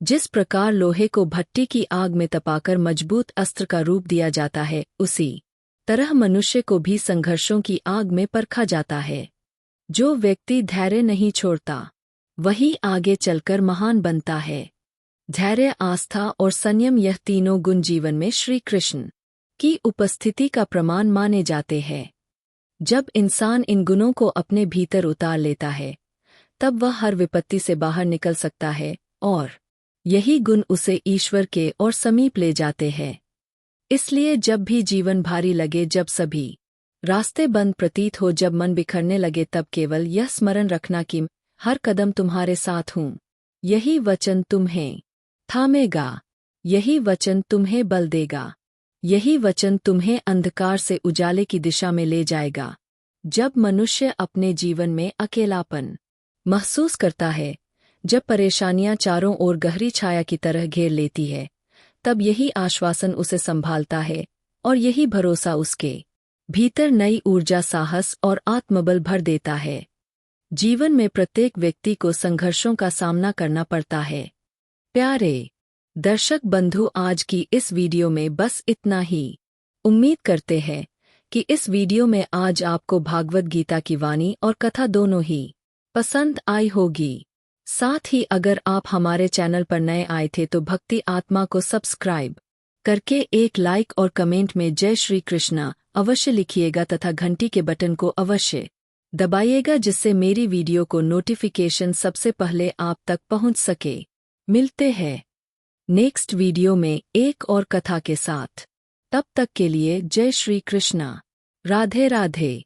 जिस प्रकार लोहे को भट्टी की आग में तपाकर मजबूत अस्त्र का रूप दिया जाता है, उसी तरह मनुष्य को भी संघर्षों की आग में परखा जाता है। जो व्यक्ति धैर्य नहीं छोड़ता, वही आगे चलकर महान बनता है। धैर्य, आस्था और संयम, यह तीनों गुण जीवन में श्री कृष्ण की उपस्थिति का प्रमाण माने जाते हैं। जब इंसान इन गुणों को अपने भीतर उतार लेता है, तब वह हर विपत्ति से बाहर निकल सकता है और यही गुण उसे ईश्वर के और समीप ले जाते हैं। इसलिए जब भी जीवन भारी लगे, जब सभी रास्ते बंद प्रतीत हो, जब मन बिखरने लगे, तब केवल यह स्मरण रखना कि हर कदम तुम्हारे साथ हूँ। यही वचन तुम्हें थामेगा, यही वचन तुम्हें बल देगा, यही वचन तुम्हें अंधकार से उजाले की दिशा में ले जाएगा। जब मनुष्य अपने जीवन में अकेलापन महसूस करता है, जब परेशानियां चारों ओर गहरी छाया की तरह घेर लेती है, तब यही आश्वासन उसे संभालता है और यही भरोसा उसके भीतर नई ऊर्जा, साहस और आत्मबल भर देता है। जीवन में प्रत्येक व्यक्ति को संघर्षों का सामना करना पड़ता है। प्यारे दर्शक बंधु, आज की इस वीडियो में बस इतना ही। उम्मीद करते हैं कि इस वीडियो में आज आपको भागवत गीता की वाणी और कथा दोनों ही पसंद आई होगी। साथ ही अगर आप हमारे चैनल पर नए आए थे तो भक्ति आत्मा को सब्सक्राइब करके एक लाइक और कमेंट में जय श्री कृष्णा अवश्य लिखिएगा तथा घंटी के बटन को अवश्य दबाइएगा, जिससे मेरी वीडियो को नोटिफिकेशन सबसे पहले आप तक पहुंच सके। मिलते हैं नेक्स्ट वीडियो में एक और कथा के साथ। तब तक के लिए जय श्री कृष्णा, राधे राधे।